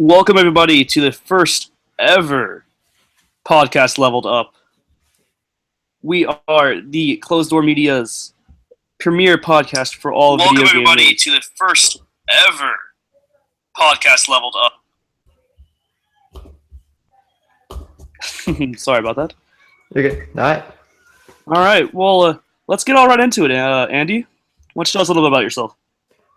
Welcome, everybody, to the first ever podcast Leveled Up. We are the Closed Door Media's premier podcast for all Welcome, video game everybody, news. to the first ever podcast Leveled Up. Sorry about that. You're good. All right. All right, well, let's get all right into it. Andy, why don't you tell us a little bit about yourself?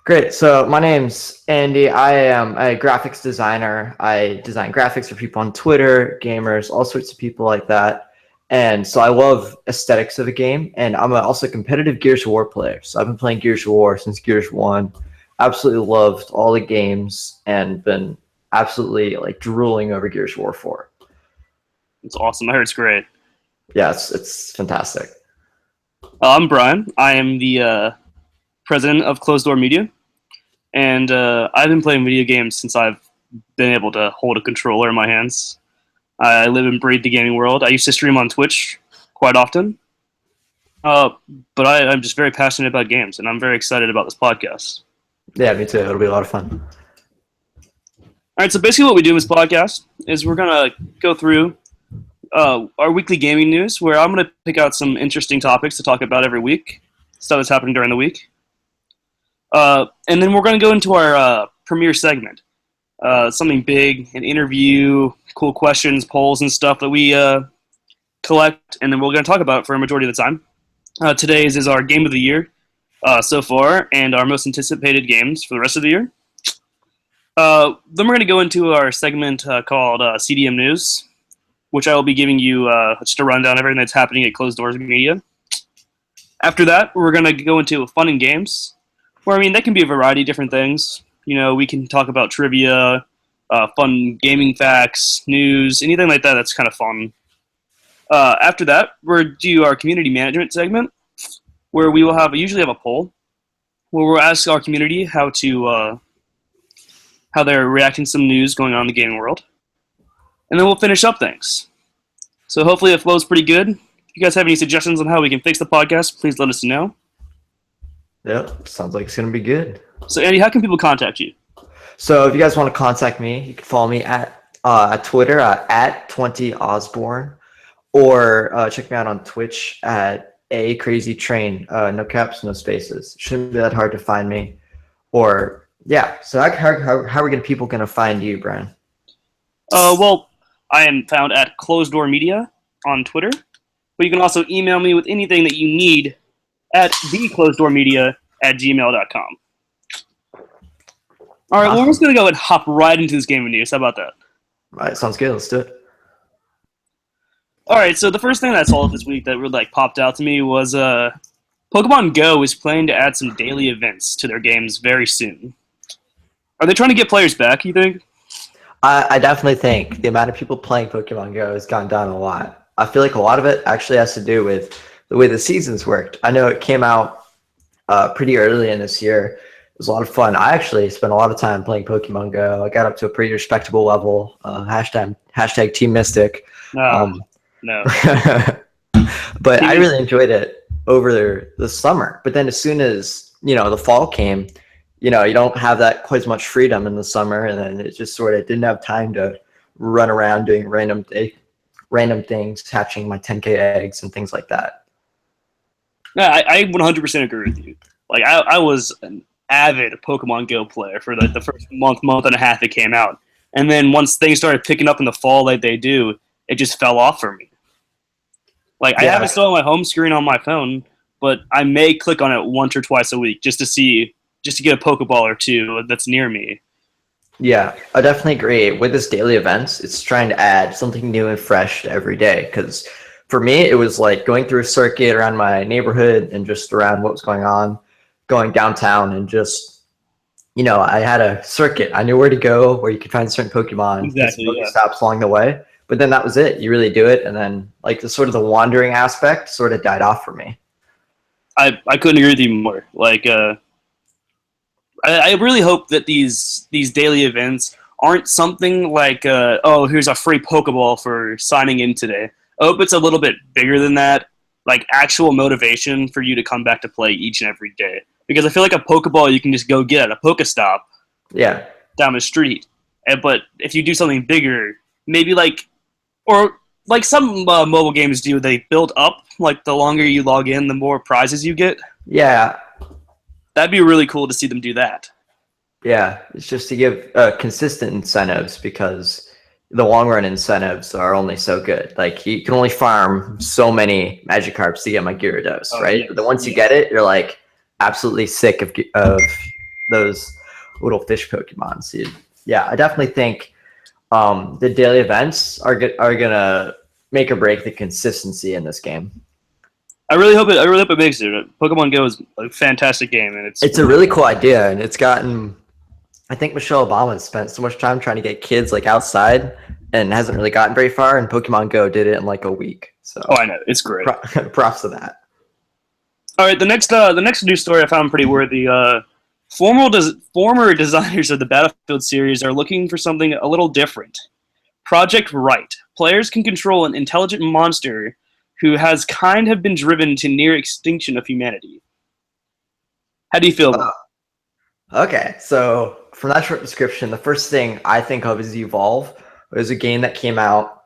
Great. So my name's Andy. I am a graphics designer. I design graphics for people on Twitter, gamers, all sorts of people like that. And so I love aesthetics of a game. And I'm also a competitive Gears of War player. So I've been playing Gears of War since Gears 1. Absolutely loved all the games and been absolutely drooling over Gears of War 4. It's awesome. I heard it's great. Yeah, it's fantastic. I'm Brian. I am the president of Closed Door Media. And I've been playing video games since I've been able to hold a controller in my hands. I live and breathe the gaming world. I used to stream on Twitch quite often. But I'm just very passionate about games, and I'm very excited about this podcast. Yeah, me too. It'll be a lot of fun. All right, so basically what we do in this podcast is we're going to go through our weekly gaming news, where I'm going to pick out some interesting topics to talk about every week, stuff that's happening during the week. And then we're going to go into our premiere segment. Something big, an interview, cool questions, polls, and stuff that we collect, and then we're going to talk about it for a majority of the time. Today's is our game of the year so far, and our most anticipated games for the rest of the year. Then we're going to go into our segment called CDM News, which I will be giving you just a rundown of everything that's happening at Closed Doors Media. After that, we're going to go into fun and games, where, that can be a variety of different things. We can talk about trivia, fun gaming facts, news, anything like that that's kind of fun. After that, we'll do our community management segment, where we will usually have a poll, where we'll ask our community how they're reacting to some news going on in the gaming world. And then we'll finish up things. So hopefully it flows pretty good. If you guys have any suggestions on how we can fix the podcast, please let us know. Yep, sounds like it's going to be good. So, Andy, how can people contact you? So if you guys want to contact me, you can follow me at Twitter at 20osborne, or check me out on Twitch at acrazytrain. No caps, no spaces. Shouldn't be that hard to find me. Or yeah. So how are people going to find you, Brian? Well, I am found at Closed Door Media on Twitter, but you can also email me with anything that you need at thecloseddoormedia@gmail.com. All right, well, we're just going to go and hop right into this game of news. How about that? All right, sounds good. Let's do it. All right, so the first thing that I saw this week that really popped out to me was Pokemon Go is planning to add some daily events to their games very soon. Are they trying to get players back, you think? I definitely think the amount of people playing Pokemon Go has gone down a lot. I feel like a lot of it actually has to do with the way the seasons worked. I know it came out pretty early in this year. It was a lot of fun. I actually spent a lot of time playing Pokemon Go. I got up to a pretty respectable level. Hashtag Team Mystic. No. But I really enjoyed it over the summer. But then as soon as the fall came, you don't have that quite as much freedom in the summer, and then it just sort of didn't have time to run around doing random things, hatching my 10K eggs and things like that. Yeah, I 100% agree with you. I was an avid Pokemon Go player for the first month and a half it came out. And then once things started picking up in the fall like they do, it just fell off for me. I have it still on my home screen on my phone, but I may click on it once or twice a week just to get a Pokeball or two that's near me. Yeah, I definitely agree. With this daily events, it's trying to add something new and fresh to every day. Because for me, it was like going through a circuit around my neighborhood and just around what was going on, going downtown and just, I had a circuit. I knew where to go, where you could find certain Pokemon. Exactly, yeah. Stops along the way. But then that was it. You really do it. And then the wandering aspect sort of died off for me. I couldn't agree with you more. I really hope that these daily events aren't something like, here's a free Pokeball for signing in today. I hope it's a little bit bigger than that, actual motivation for you to come back to play each and every day. Because I feel like a Pokeball you can just go get at a Pokestop down the street. But if you do something bigger, maybe or like some mobile games do, they build up. Like the longer you log in, the more prizes you get. Yeah, That'd be really cool to see them do that. yeah. It's just to give consistent incentives because the long run incentives are only so good. Like you can only farm so many Magikarps to get my Gyarados, Oh, right? yes, But then once you yes. get it, you're like absolutely sick of those little fish Pokemon. So yeah, I definitely think the daily events are gonna make or break the consistency in this game. I really hope it. I really hope it makes it. Pokemon Go is a fantastic game, and It's a really cool idea, and it's gotten. I think Michelle Obama has spent so much time trying to get kids like outside, and hasn't really gotten very far. And Pokemon Go did it in like a week. So oh, I know it's great. props to that. All right, the next news story I found pretty worthy. Former designers of the Battlefield series are looking for something a little different. Project Right. Players can control an intelligent monster who has kind of been driven to near extinction of humanity. How do you feel about Okay, so from that short description, the first thing I think of is Evolve. It was a game that came out,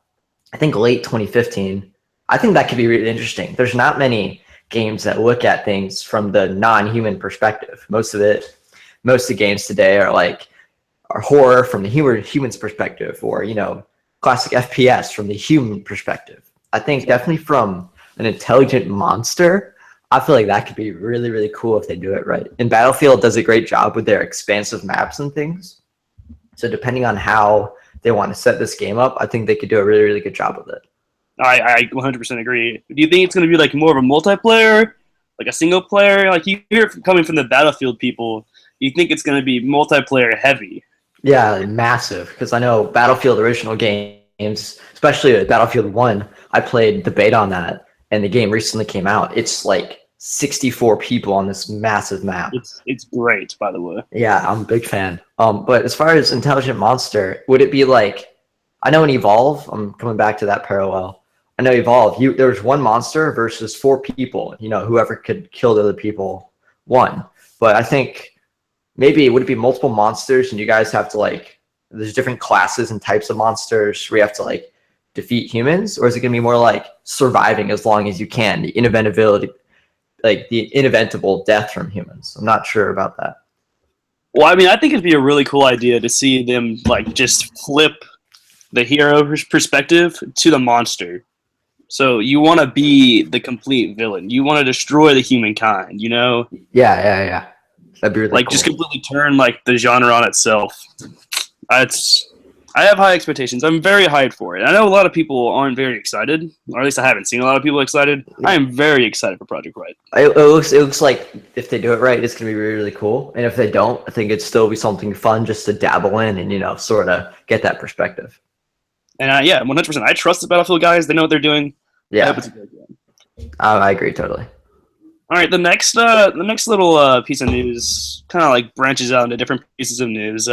I think, late 2015. I think that could be really interesting. There's not many games that look at things from the non-human perspective. Most of the games today are horror from the human's perspective, or classic FPS from the human perspective. I think definitely from an intelligent monster, I feel like that could be really, really cool if they do it right. And Battlefield does a great job with their expansive maps and things. So depending on how they want to set this game up, I think they could do a really, really good job with it. I 100% agree. Do you think it's going to be like more of a multiplayer, like a single player? Like you hear it coming from the Battlefield people, you think it's going to be multiplayer heavy? Yeah, massive. Because I know Battlefield original games, especially Battlefield 1, I played the beta on that, and the game recently came out. It's like 64 people on this massive map. It's great, by the way. Yeah, I'm a big fan. But as far as Intelligent Monster, would it be like, I know in Evolve, I'm coming back to that parallel. I know Evolve, there was one monster versus 4 people. Whoever could kill the other people won. But I think maybe would it be multiple monsters, and you guys have to there's different classes and types of monsters where you have to defeat humans, or is it gonna be more like surviving as long as you can, the inevitability, like the inevitable death from humans? I'm not sure about that. Well, I mean, I think it'd be a really cool idea to see them just flip the hero's perspective to the monster. So you want to be the complete villain. You want to destroy the humankind. Yeah. That'd be really cool. Just completely turn the genre on itself. I have high expectations. I'm very hyped for it. I know a lot of people aren't very excited, or at least I haven't seen a lot of people excited. I am very excited for Project Right. It looks like if they do it right, it's gonna be really, really cool. And if they don't, I think it'd still be something fun just to dabble in and sort of get that perspective. And yeah, 100%. I trust the Battlefield guys. They know what they're doing. I hope Yeah, it's a good game. I agree totally. All right, the next little piece of news kind of branches out into different pieces of news.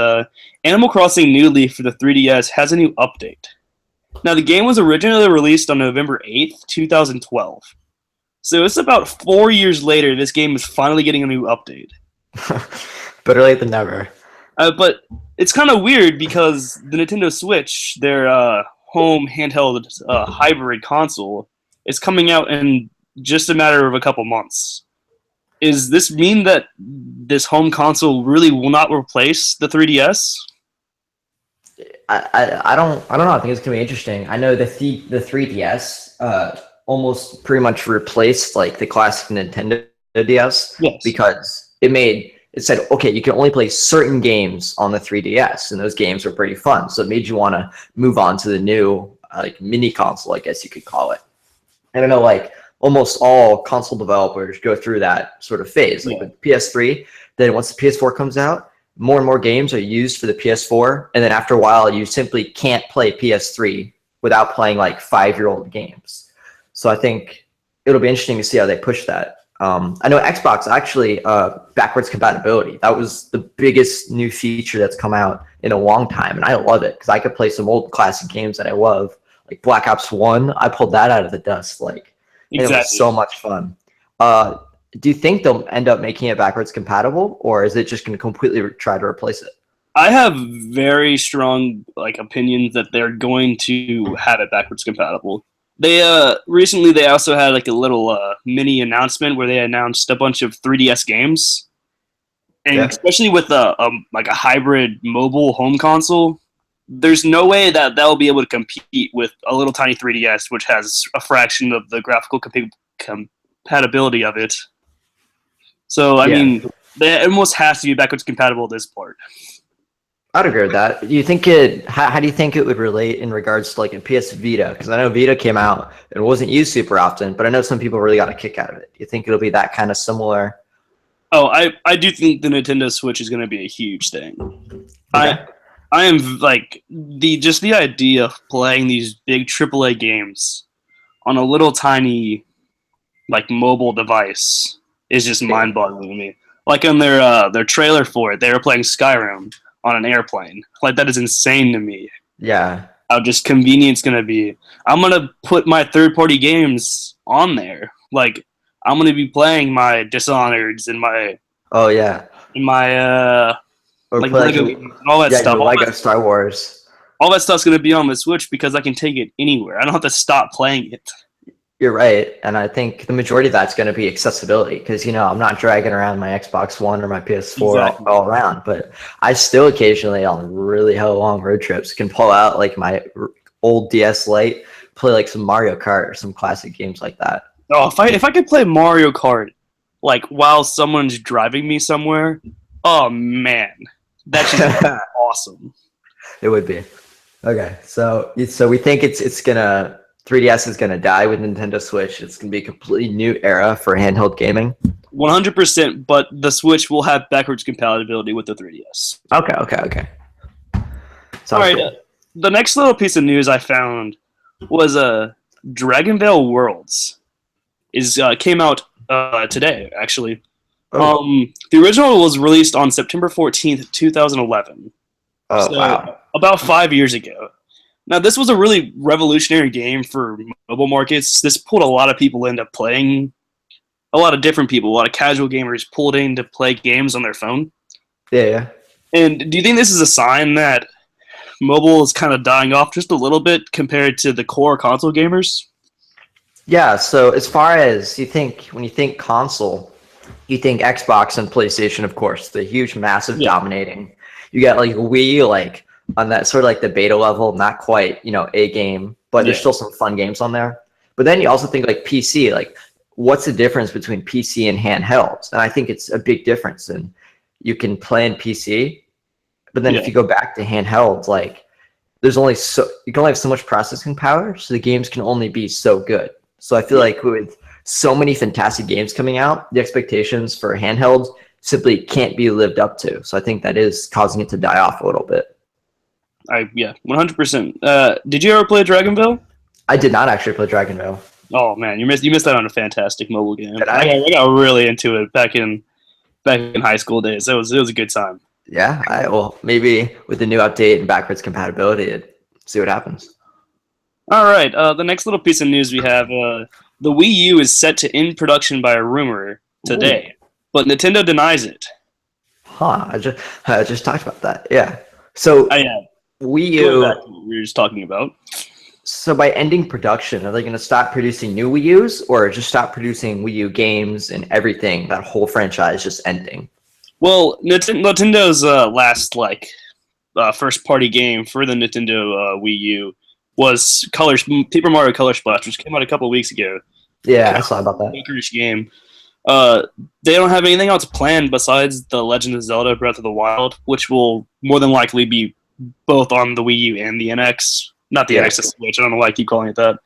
Animal Crossing New Leaf for the 3DS has a new update. Now, the game was originally released on November 8th, 2012. So it's about 4 years later, this game is finally getting a new update. Better late than never. But it's kind of weird because the Nintendo Switch, their home handheld hybrid console, is coming out in just a matter of a couple months. Does this mean that this home console really will not replace the 3DS? I don't know. I think it's gonna be interesting. I know the 3DS almost pretty much replaced the classic Nintendo DS. Yes. Because it said, okay, you can only play certain games on the 3DS, and those games were pretty fun. So it made you want to move on to the new mini console, I guess you could call it. I don't know, almost all console developers go through that sort of phase. With PS3, then once the PS4 comes out, more and more games are used for the PS4, and then after a while, you simply can't play PS3 without playing 5-year-old games. So I think it'll be interesting to see how they push that. I know Xbox actually backwards compatibility. That was the biggest new feature that's come out in a long time, and I love it because I could play some old classic games that I love, like Black Ops 1. I pulled that out of the dust. Exactly. It was so much fun. Do you think they'll end up making it backwards compatible, or is it just going to completely try to replace it? I have very strong opinions that they're going to have it backwards compatible. They recently they also had like a little mini announcement where they announced a bunch of 3DS games, and Yeah. especially with a hybrid mobile home console, there's no way that they'll be able to compete with a little tiny 3DS, which has a fraction of the graphical compatibility of it. So I Yeah. mean, it almost has to be backwards compatible this part. I'd agree with that. Do you think how do you think it would relate in regards to like a PS Vita? Because I know Vita came out and wasn't used super often, but I know some people really got a kick out of it. Do you think it'll be that kind of similar? Oh, I do think the Nintendo Switch is going to be a huge thing. Okay. I am like the idea of playing these big AAA games on a little tiny mobile device is just mind-boggling to me. Like on their trailer for it, they were playing Skyrim on an airplane. Like that is insane to me. Yeah. How just convenient it's gonna be. I'm gonna put my third-party games on there. Like I'm gonna be playing my Dishonoreds and Oh yeah. my Or like play like Lego your, games and all that yeah, stuff. your Lego Star Wars. All that stuff's gonna be on the Switch because I can take it anywhere. I don't have to stop playing it. You're right, and I think the majority of that's going to be accessibility because I'm not dragging around my Xbox One or my PS4 Exactly. all around, but I still occasionally on really hell long road trips can pull out like my old DS Lite, play like some Mario Kart or some classic games like that. Oh, if I could play Mario Kart while someone's driving me somewhere, oh man, that's just awesome. It would be. Okay, so we think it's gonna 3DS is gonna die with Nintendo Switch. It's gonna be a completely new era for handheld gaming. 100%, but the Switch will have backwards compatibility with the 3DS. Okay. Sounds All right, good. the next little piece of news I found was Dragon Veil Worlds came out today actually. Oh. The original was released on September 14th, 2011. Oh So, wow. about 5 years ago. Now, this was a really revolutionary game for mobile markets. This pulled a lot of people into playing. A lot of different people, a lot of casual gamers pulled in to play games on their phone. Yeah. And do you think this is a sign that mobile is kind of dying off just a little bit compared to the core console gamers? Yeah, so as far as when you think console, you think Xbox and PlayStation, of course, the huge, massive, dominating. You got like Wii, like on that sort of like the beta level, not quite, a game, but there's still some fun games on there. But then you also think like PC, like what's the difference between PC and handhelds? And I think it's a big difference. And you can play in PC, but then if you go back to handhelds, like you can only have so much processing power, so the games can only be so good. So I feel like with so many fantastic games coming out, the expectations for handhelds simply can't be lived up to. So I think that is causing it to die off a little bit. 100%. Did you ever play Dragonville? I did not actually play Dragon Veil. Oh man, you missed out on a fantastic mobile game. Did I? I got really into it back in high school days. It was a good time. Yeah, well, maybe with the new update and backwards compatibility, see what happens. All right, the next little piece of news we have: the Wii U is set to end production by a rumor today, but Nintendo denies it. Huh? I just talked about that. Yeah. So Wii U. Back to what we were just talking about. So by ending production, are they going to stop producing new Wii U's or just stop producing Wii U games and everything? That whole franchise just ending. Well, Nintendo's last first party game for the Nintendo Wii U was Paper Mario Color Splash, which came out a couple weeks ago. Yeah, I saw about that. Encourage game. They don't have anything else planned besides the Legend of Zelda: Breath of the Wild, which will more than likely be both on the Wii U and the NX. Not the NX, the Switch. I don't know why I keep calling it that.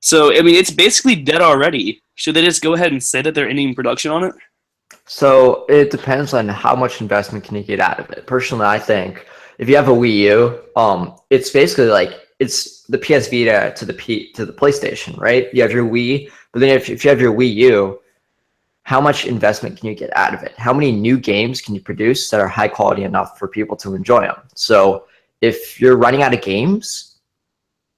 So I mean, it's basically dead already. Should they just go ahead and say that they're ending production on it? So it depends on how much investment can you get out of it. Personally, I think if you have a Wii U, it's basically like it's the PS Vita to the PlayStation, right? You have your Wii, but then if you have your Wii U, how much investment can you get out of it? How many new games can you produce that are high quality enough for people to enjoy them? So if you're running out of games,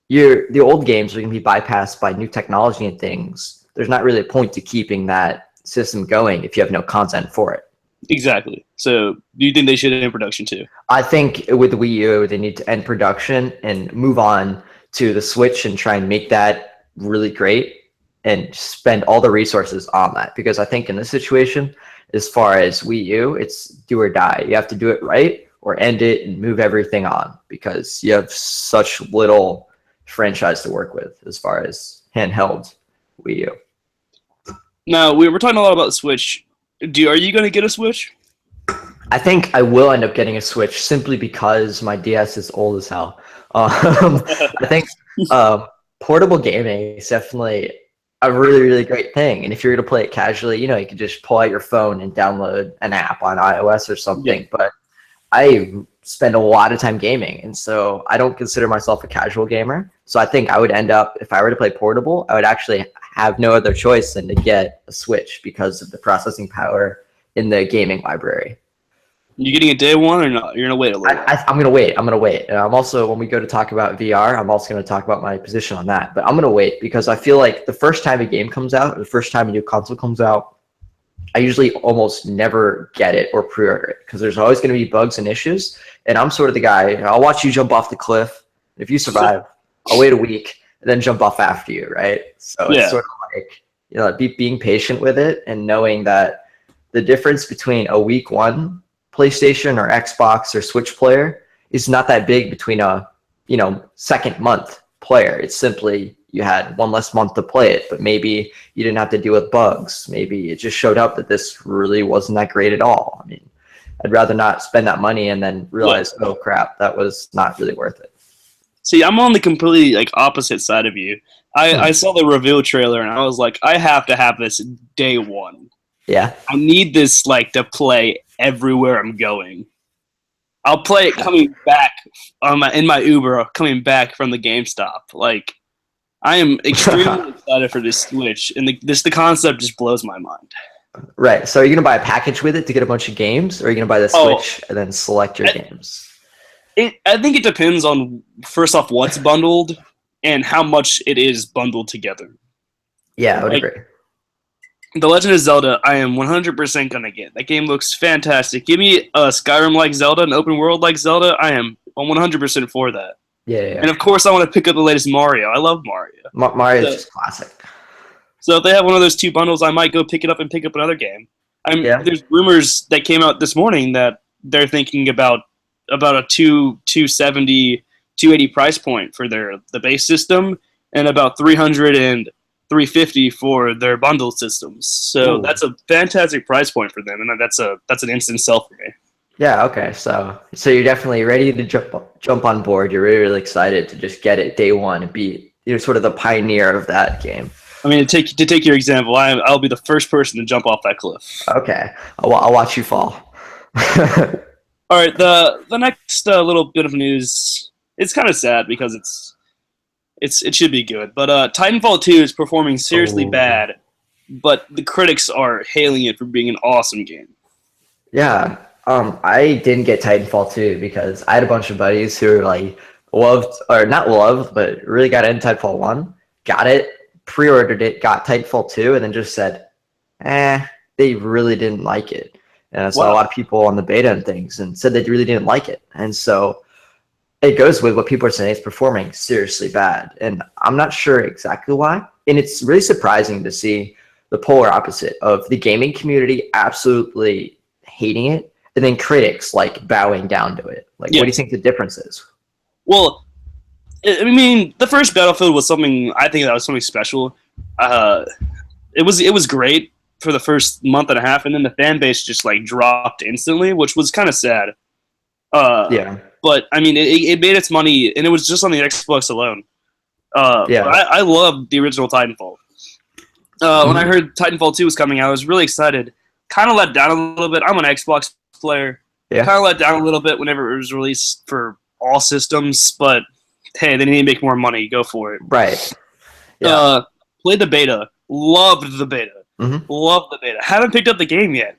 the old games are going to be bypassed by new technology and things. There's not really a point to keeping that system going if you have no content for it. Exactly. So, do you think they should end production too? I think with the Wii U, they need to end production and move on to the Switch and try and make that really great and spend all the resources on that. Because I think in this situation, as far as Wii U, it's do or die. You have to do it right or end it and move everything on because you have such little franchise to work with as far as handheld Wii U. Now, we were talking a lot about the Switch. Are you going to get a Switch? I think I will end up getting a Switch simply because my DS is old as hell. I think portable gaming is definitely a really, really great thing. And if you're going to play it casually, you can just pull out your phone and download an app on iOS or something. Yeah. But I spend a lot of time gaming, and so I don't consider myself a casual gamer. So I think I would end up, if I were to play portable, I would actually have no other choice than to get a Switch because of the processing power in the gaming library. You getting a day one or not? You're gonna wait a little. I'm gonna wait. And I'm also, when we go to talk about VR, I'm also gonna talk about my position on that. But I'm gonna wait because I feel like the first time a game comes out, or the first time a new console comes out, I usually almost never get it or pre-order it because there's always gonna be bugs and issues. And I'm sort of the guy. I'll watch you jump off the cliff. If you survive, I'll wait a week and then jump off after you, right? So it's sort of like being patient with it and knowing that the difference between a week one PlayStation or Xbox or Switch player is not that big between a second month player. It's simply you had one less month to play it, but maybe you didn't have to deal with bugs. Maybe it just showed up that this really wasn't that great at all. I mean, I'd rather not spend that money and then realize, oh crap, that was not really worth it. See, I'm on the completely opposite side of you. I saw the reveal trailer and I was like, I have to have this day one. Yeah. I need this to play everywhere I'm going. I'll play it coming back in my Uber, coming back from the GameStop. I am extremely excited for this Switch, and the concept just blows my mind. Right. So are you gonna buy a package with it to get a bunch of games, or are you gonna buy the Switch and then select your games? I think it depends on, first off, what's bundled and how much it is bundled together. Yeah, I would agree. The Legend of Zelda, I am 100% going to get. That game looks fantastic. Give me a Skyrim-like Zelda, an open world-like Zelda. I am 100% for that. Yeah. And of course, I want to pick up the latest Mario. I love Mario. Mario's just classic. So if they have one of those two bundles, I might go pick it up and pick up another game. There's rumors that came out this morning that they're thinking about a 270, 280 price point for the base system, and about 300 and 350 for their bundle systems. So that's a fantastic price point for them, and that's an instant sell for me. Yeah, okay. So you're definitely ready to jump on board. You're really, really excited to just get it day one and be sort of the pioneer of that game. I mean, to take your example, I'll be the first person to jump off that cliff. Okay. I'll watch you fall. All right, the next little bit of news, it's kind of sad because it should be good, but Titanfall 2 is performing seriously bad, but the critics are hailing it for being an awesome game. Yeah, I didn't get Titanfall 2 because I had a bunch of buddies who loved, or not loved, but really got into Titanfall 1, got it, pre-ordered it, got Titanfall 2, and then just said, they really didn't like it. And I saw a lot of people on the beta and things and said they really didn't like it. And so it goes with what people are saying. It's performing seriously bad. And I'm not sure exactly why. And it's really surprising to see the polar opposite of the gaming community absolutely hating it and then critics bowing down to it. What do you think the difference is? Well, I mean, the first Battlefield was something, I think that was something special. It was great for the first month and a half, and then the fan base just dropped instantly, which was kind of sad. But I mean, it made its money, and it was just on the Xbox alone. I loved the original Titanfall. When I heard Titanfall 2 was coming out, I was really excited. Kind of let down a little bit. I'm an Xbox player. Kind of let down a little bit whenever it was released for all systems, but hey, they need to make more money. Go for it. Right. Played the beta. Loved the beta. Mm-hmm. Love the beta. Haven't picked up the game yet.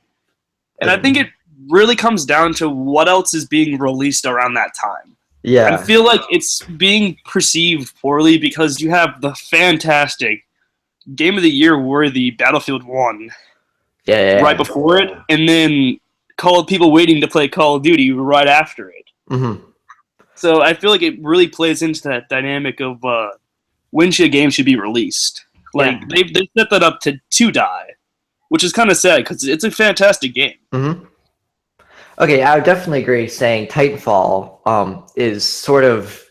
And I think it really comes down to what else is being released around that time. Yeah. I feel like it's being perceived poorly because you have the fantastic Game of the Year worthy Battlefield 1 right before it, and then people waiting to play Call of Duty right after it. Mm-hmm. So I feel like it really plays into that dynamic of when should a game should be released. Like they set that up to die, which is kind of sad because it's a fantastic game. Mm-hmm. Okay, I would definitely agree saying Titanfall is sort of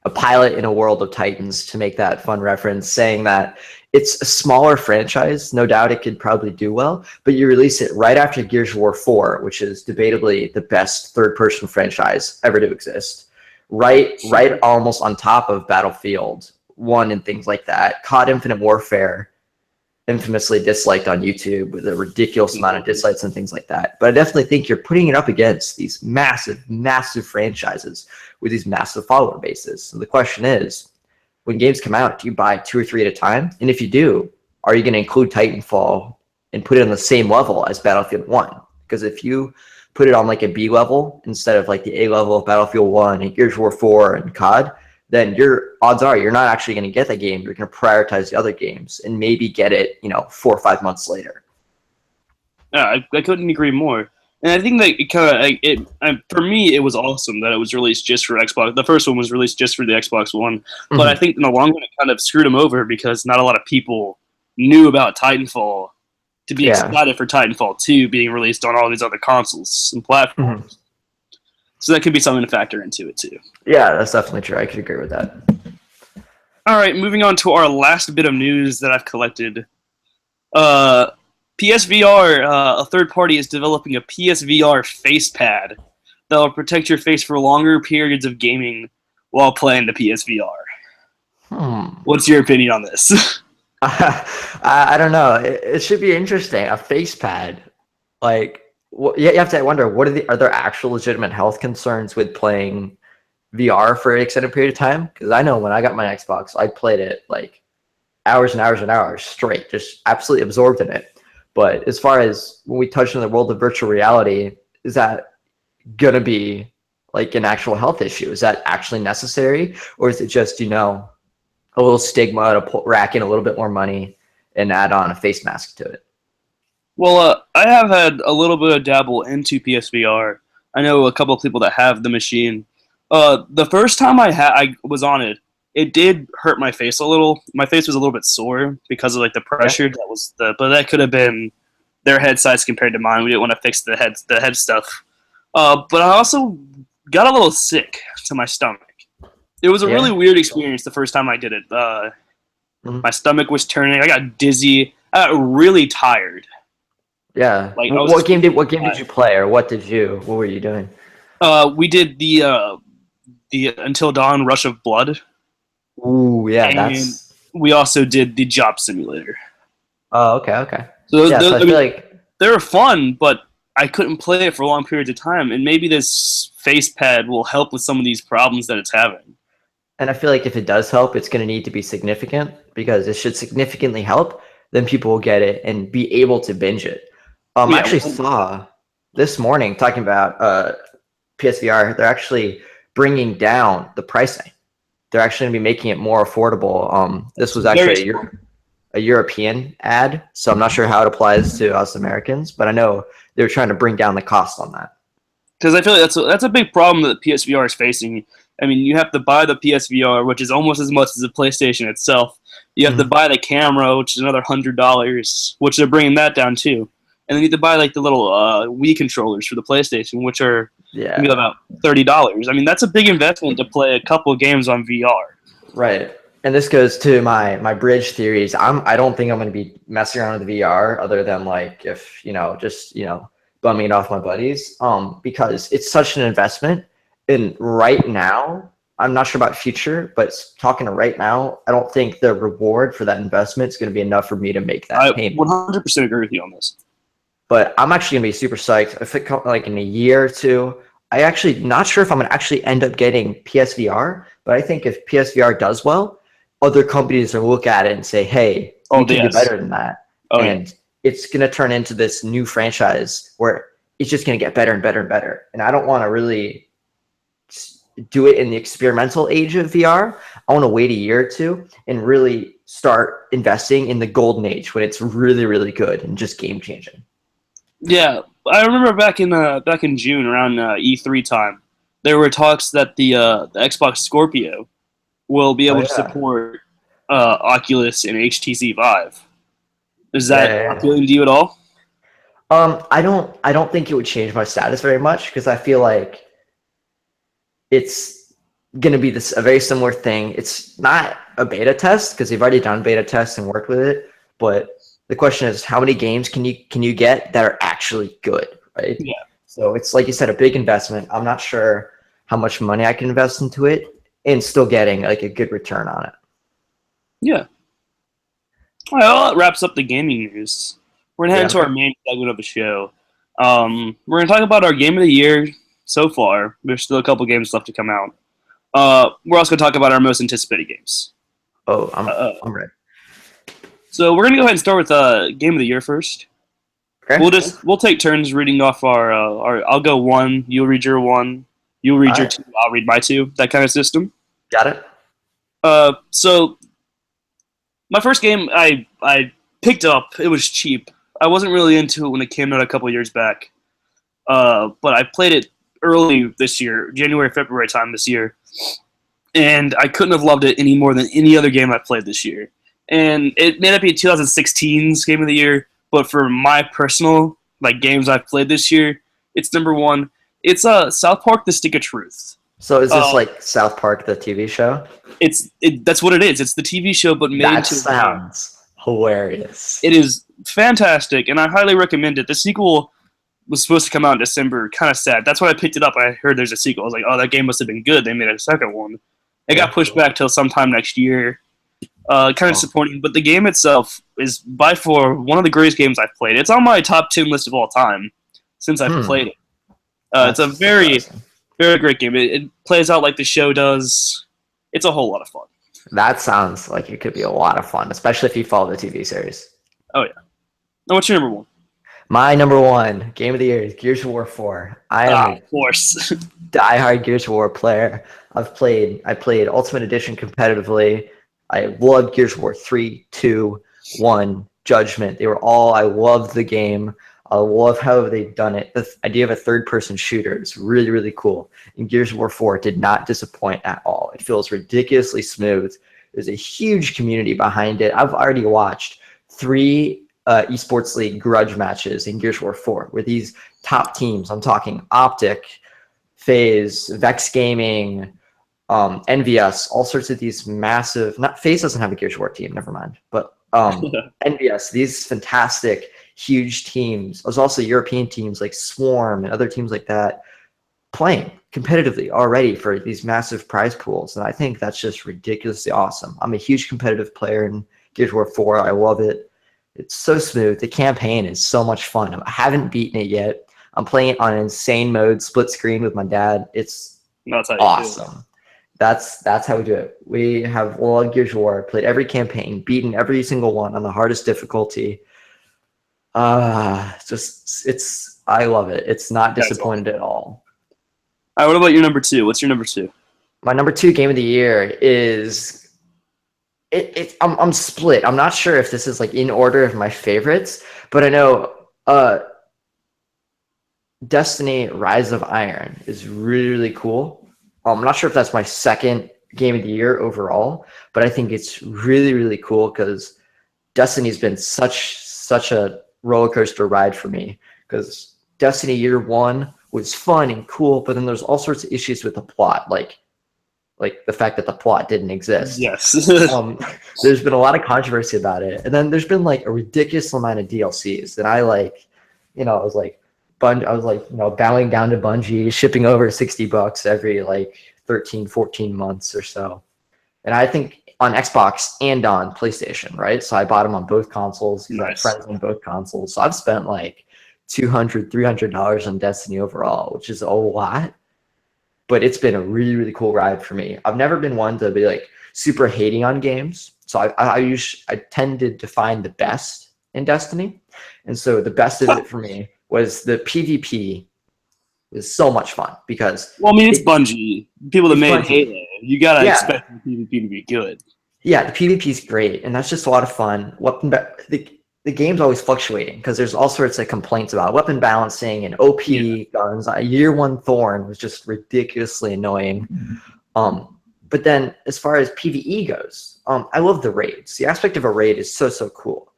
a pilot in a world of titans, to make that fun reference, saying that it's a smaller franchise. No doubt it could probably do well, but you release it right after Gears of War 4, which is debatably the best third-person franchise ever to exist. Right almost on top of Battlefield 1 and things like that. COD Infinite Warfare, infamously disliked on YouTube with a ridiculous amount of dislikes and things like that. But I definitely think you're putting it up against these massive, massive franchises with these massive follower bases. So the question is, when games come out, do you buy 2 or 3 at a time? And if you do, are you going to include Titanfall and put it on the same level as Battlefield 1? Because if you put it on like a B level instead of like the A level of Battlefield 1 and Gears of War 4 and COD, then your odds are you're not actually going to get that game. You're going to prioritize the other games and maybe get it, 4 or 5 months later. Yeah, I couldn't agree more. And I think that it kind of, for me, it was awesome that it was released just for Xbox. The first one was released just for the Xbox One. Mm-hmm. But I think in the long run, it kind of screwed them over because not a lot of people knew about Titanfall to be excited for Titanfall 2 being released on all these other consoles and platforms. Mm-hmm. So that could be something to factor into it, too. Yeah, that's definitely true. I could agree with that. All right, moving on to our last bit of news that I've collected. PSVR, a third party, is developing a PSVR face pad that will protect your face for longer periods of gaming while playing the PSVR. What's your opinion on this? I don't know. It should be interesting. A face pad. Like, you have to wonder, are there actual legitimate health concerns with playing VR for an extended period of time? Because I know when I got my Xbox, I played it like hours and hours and hours straight, just absolutely absorbed in it. But as far as when we touch on the world of virtual reality, is that going to be like an actual health issue? Is that actually necessary? Or is it just, a little stigma to rack in a little bit more money and add on a face mask to it? Well, I have had a little bit of dabble into PSVR. I know a couple of people that have the machine. The first time I was on it, it did hurt my face a little. My face was a little bit sore because of like the pressure but that could have been their head size compared to mine. We didn't want to fix the head stuff. But I also got a little sick to my stomach. It was a really weird experience the first time I did it. My stomach was turning. I got dizzy. I got really tired. Yeah. Like, what game did you play, or what were you doing? We did the Until Dawn Rush of Blood. Ooh, yeah. And we also did the Job Simulator. Oh, okay. So, I feel like they were fun, but I couldn't play it for long periods of time. And maybe this face pad will help with some of these problems that it's having. And I feel like if it does help, it's going to need to be significant, because it should significantly help. Then people will get it and be able to binge it. I actually saw this morning, talking about PSVR, they're actually bringing down the pricing. They're actually going to be making it more affordable. This was actually a European ad, so I'm not sure how it applies to us Americans, but I know they're trying to bring down the cost on that. Because I feel like that's a big problem that PSVR is facing. I mean, you have to buy the PSVR, which is almost as much as the PlayStation itself. You have to buy the camera, which is another $100, which they're bringing that down too. And then you have to buy like the little Wii controllers for the PlayStation, which are about $30. I mean, that's a big investment to play a couple of games on VR. Right. And this goes to my bridge theories. I don't think I'm going to be messing around with VR, other than like if just bumming it off my buddies. Because it's such an investment. And right now, I'm not sure about future, but talking to right now, I don't think the reward for that investment is going to be enough for me to make that payment. I 100% agree with you on this. But I'm actually going to be super psyched. If it comes like in a year or two, I actually not sure if I'm going to actually end up getting PSVR. But I think if PSVR does well, other companies will look at it and say, hey, we can do better than that. And it's going to turn into this new franchise where it's just going to get better and better and better. And I don't want to really do it in the experimental age of VR. I want to wait a year or two and really start investing in the golden age when it's really, really good and just game changing. Yeah, I remember back in June around E3 time, there were talks that the Xbox Scorpio will be Oh able to yeah. support Oculus and HTC Vive. Is Yeah, that yeah, yeah. appealing to you at all? I don't think it would change my status very much because I feel like it's going to be this a very similar thing. It's not a beta test because they've already done beta tests and worked with it, but the question is how many games can you get that are actually good, right? Yeah, So it's like you said, a big investment. I'm not sure how much money I can invest into it and still getting like a good return on it. yeah. Well, that wraps up the gaming news. We're gonna head into Yeah. our main segment of the show. We're gonna talk about our game of the year so far. There's still a couple games left to come out. We're also gonna talk about our most anticipated games. Oh, Uh, I'm ready. so we're gonna go ahead and start with game of the year first. Okay. We'll take turns reading off our. I'll go one. You'll read your one. You'll read All your right. two. I'll read my two. That kind of system. Got it. So my first game I picked up. It was cheap. I wasn't really into it when it came out a couple years back. But I played it early this year, January February time this year, and I couldn't have loved it any more than any other game I played this year. And it may not be 2016's game of the year, but for my personal like games I've played this year, it's number one. It's South Park: The Stick of Truth. So is this Uh, like South Park, the TV show? that's what it is. It's the TV show, but made That into a game. sounds hilarious. It is fantastic, and I highly recommend it. The sequel was supposed to come out in December. Kind of sad. That's why I picked it up. I heard there's a sequel. I was like, oh, that game must have been good. They made a second one. It Yeah. got pushed back till sometime next year. Kind of Oh. disappointing, but the game itself is by far one of the greatest games I've played. It's on my top 10 list of all time since I've Hmm. played it. It's That's a very, interesting. very great game. It plays out like the show does. It's a whole lot of fun. That sounds like it could be a lot of fun, especially if you follow the TV series. Oh, yeah. Now, what's your number one? My number one game of the year is Gears of War 4. I am a Of course. diehard Gears of War player. I played Ultimate Edition competitively. I loved Gears of War 3, 2, 1, Judgment. They were all I loved the game. I love how they've done it. The idea of a third person shooter is really, really cool. And Gears of War 4 did not disappoint at all. It feels ridiculously smooth. There's a huge community behind it. I've already watched 3 esports league grudge matches in Gears of War 4 where these top teams, I'm talking Optic, FaZe, Vex Gaming, NVS, all sorts of these massive, not FaZe doesn't have a Gears of War team, never mind, but NVS, these fantastic, huge teams. There's also European teams like Swarm and other teams like that playing competitively already for these massive prize pools. And I think that's just ridiculously awesome. I'm a huge competitive player in Gears of War 4. I love it. It's so smooth. The campaign is so much fun. I haven't beaten it yet. I'm playing it on an insane mode, split screen with my dad. It's That's how you awesome. That's how we do it. We have loved Gears of War, played every campaign, beaten every single one on the hardest difficulty. It's I love it. It's not That's disappointed at all. All right, what about your number two? What's your number two? My number 2 game of the year is I'm split. I'm not sure if this is like in order of my favorites, but I know Destiny Rise of Iron is really, really cool. I'm not sure if that's my second game of the year overall, but I think it's really, really cool because Destiny's been such a roller coaster ride for me because Destiny Year 1 was fun and cool, but then there's all sorts of issues with the plot, like the fact that the plot didn't exist. Yes. There's been a lot of controversy about it, and then there's been like a ridiculous amount of DLCs that I like. I was like, bowing down to Bungie, shipping over $60 every like 13, 14 months or so. And I think on Xbox and on PlayStation, right? So I bought them on both consoles because I have Nice. friends on both consoles. So I've spent like $200, $300 on Destiny overall, which is a lot. But it's been a really, really cool ride for me. I've never been one to be like super hating on games. So I tended to find the best in Destiny. And so the best of it for me was the PvP was so much fun because Well, I mean, it's Bungie. People that It's made Bungie. Halo. You gotta Yeah. expect the PvP to be good. yeah, the PvP is great, and that's just a lot of fun. The the game's always fluctuating because there's all sorts of complaints about weapon balancing and OP guns. Year one Thorn was just ridiculously annoying. But then as far as PvE goes, I love the raids. The aspect of a raid is so cool.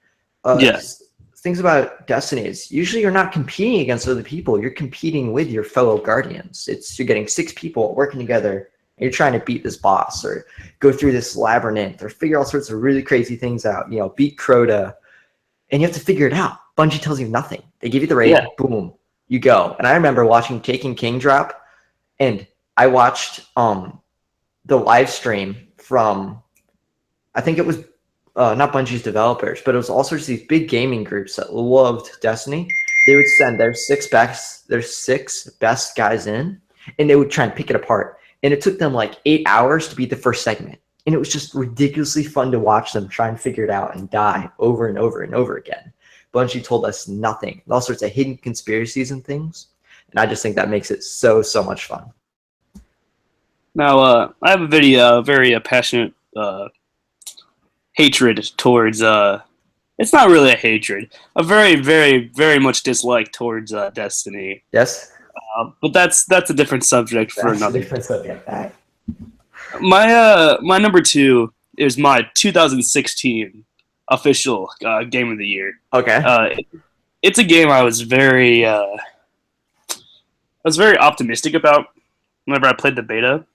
Things about Destiny is usually you're not competing against other people. You're competing with your fellow Guardians. You're getting 6 people working together. And you're trying to beat this boss or go through this labyrinth or figure all sorts of really crazy things out. Beat Crota. And you have to figure it out. Bungie tells you nothing. They give you the raid, boom, you go. And I remember watching Taken King drop, and I watched the live stream from, I think it was not Bungie's developers, but it was all sorts of these big gaming groups that loved Destiny. They would send their 6 best guys in, and they would try and pick it apart. And it took them like 8 hours to beat the first segment. And it was just ridiculously fun to watch them try and figure it out and die over and over and over again. Bungie told us nothing. All sorts of hidden conspiracies and things. And I just think that makes it so much fun. Now, I have a very passionate hatred towards it's not really a hatred, a very much dislike towards Destiny. Yes, but that's a different subject for another. Different subject. My number 2 is my 2016 official game of the year. Okay. It's a game I was very optimistic about whenever I played the beta.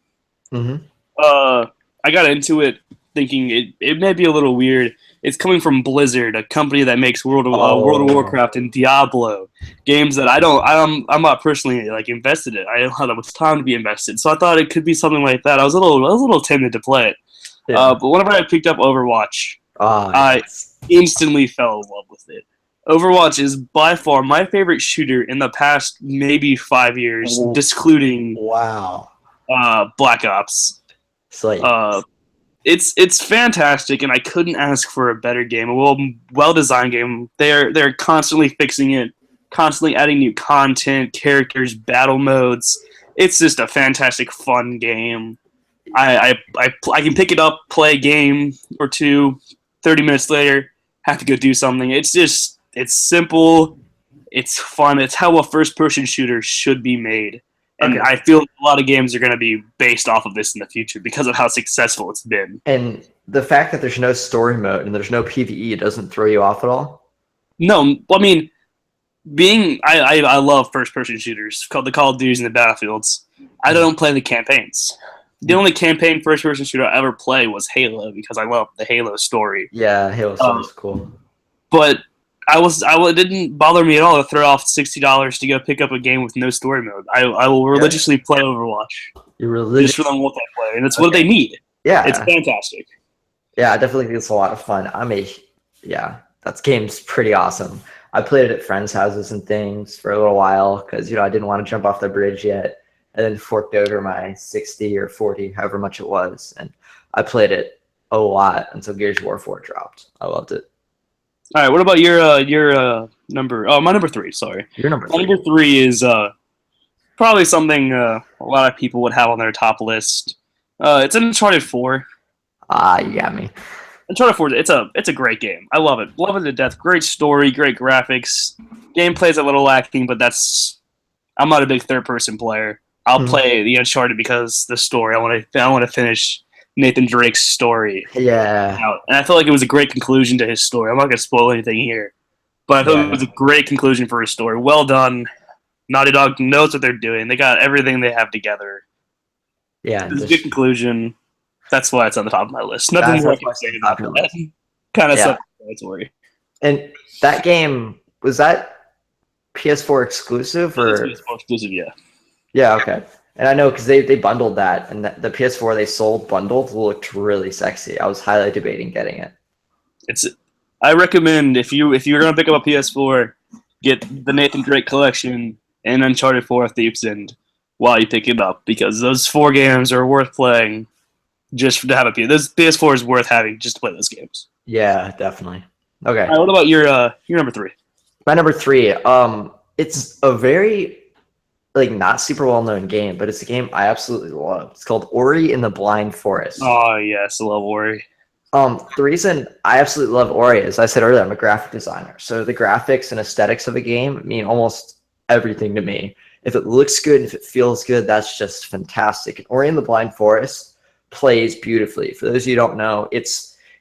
Mm-hmm. I got into it thinking it may be a little weird. It's coming from Blizzard, a company that makes World of Warcraft and Diablo, games that I'm not personally invested in. I don't have that much time to be invested, so I thought it could be something like that. I was a little timid to play it, but whenever I picked up Overwatch, I instantly fell in love with it. Overwatch is by far my favorite shooter in the past maybe 5 years, excluding Black Ops. It's fantastic, and I couldn't ask for a better game. A well-designed game. They're constantly fixing it, constantly adding new content, characters, battle modes. It's just a fantastic, fun game. I can pick it up, play a game or two, 30 minutes later, have to go do something. It's simple, it's fun. It's how a first-person shooter should be made. And I feel a lot of games are going to be based off of this in the future because of how successful it's been. And the fact that there's no story mode and there's no PvE doesn't throw you off at all? No, I mean, I love first-person shooters, called the Call of Duties and the Battlefields. I don't play the campaigns. The only campaign first-person shooter I ever played was Halo because I love the Halo story. Yeah, Halo story is cool. But it didn't bother me at all to throw off $60 to go pick up a game with no story mode. I will religiously play Overwatch. You're religious? Just for the multiplayer, and it's what they need. Yeah. It's fantastic. Yeah, I definitely think it's a lot of fun. That game's pretty awesome. I played it at friends' houses and things for a little while because, I didn't want to jump off the bridge yet, and then forked over my 60 or 40, however much it was, and I played it a lot until Gears of War 4 dropped. I loved it. All right, what about your number? Oh, my number 3. Sorry, your number 3. My number 3 is probably something a lot of people would have on their top list. It's Uncharted 4. You got me. Uncharted 4. It's a great game. I love it to death. Great story, great graphics. Gameplay's a little lacking, but I'm not a big third-person player. I'll play the Uncharted because the story. I want to finish Nathan Drake's story. Yeah. And I feel like it was a great conclusion to his story. I'm not going to spoil anything here, but I thought it was a great conclusion for his story. Well done. Naughty Dog knows what they're doing. They got everything they have together. Yeah. It's a good conclusion. That's why it's on the top of my list. Nothing more I can say about that. Kind of self-explanatory. And that game, was that PS4 exclusive? Or? It's PS4 exclusive, yeah. Yeah, okay. And I know because they bundled that, and the PS4 they sold bundled looked really sexy. I was highly debating getting it. I recommend if you're gonna pick up a PS4, get the Nathan Drake collection and Uncharted 4: Thief's End while you pick it up because those 4 games are worth playing just to have this PS4 is worth having just to play those games. Yeah, definitely. Okay. All right, what about your number 3? My number 3. It's a very not super well-known game, but it's a game I absolutely love. It's called Ori and the Blind Forest. Oh, yes, I love Ori. The reason I absolutely love Ori, as I said earlier, I'm a graphic designer. So the graphics and aesthetics of a game mean almost everything to me. If it looks good, if it feels good, that's just fantastic. And Ori and the Blind Forest plays beautifully. For those of you who don't know,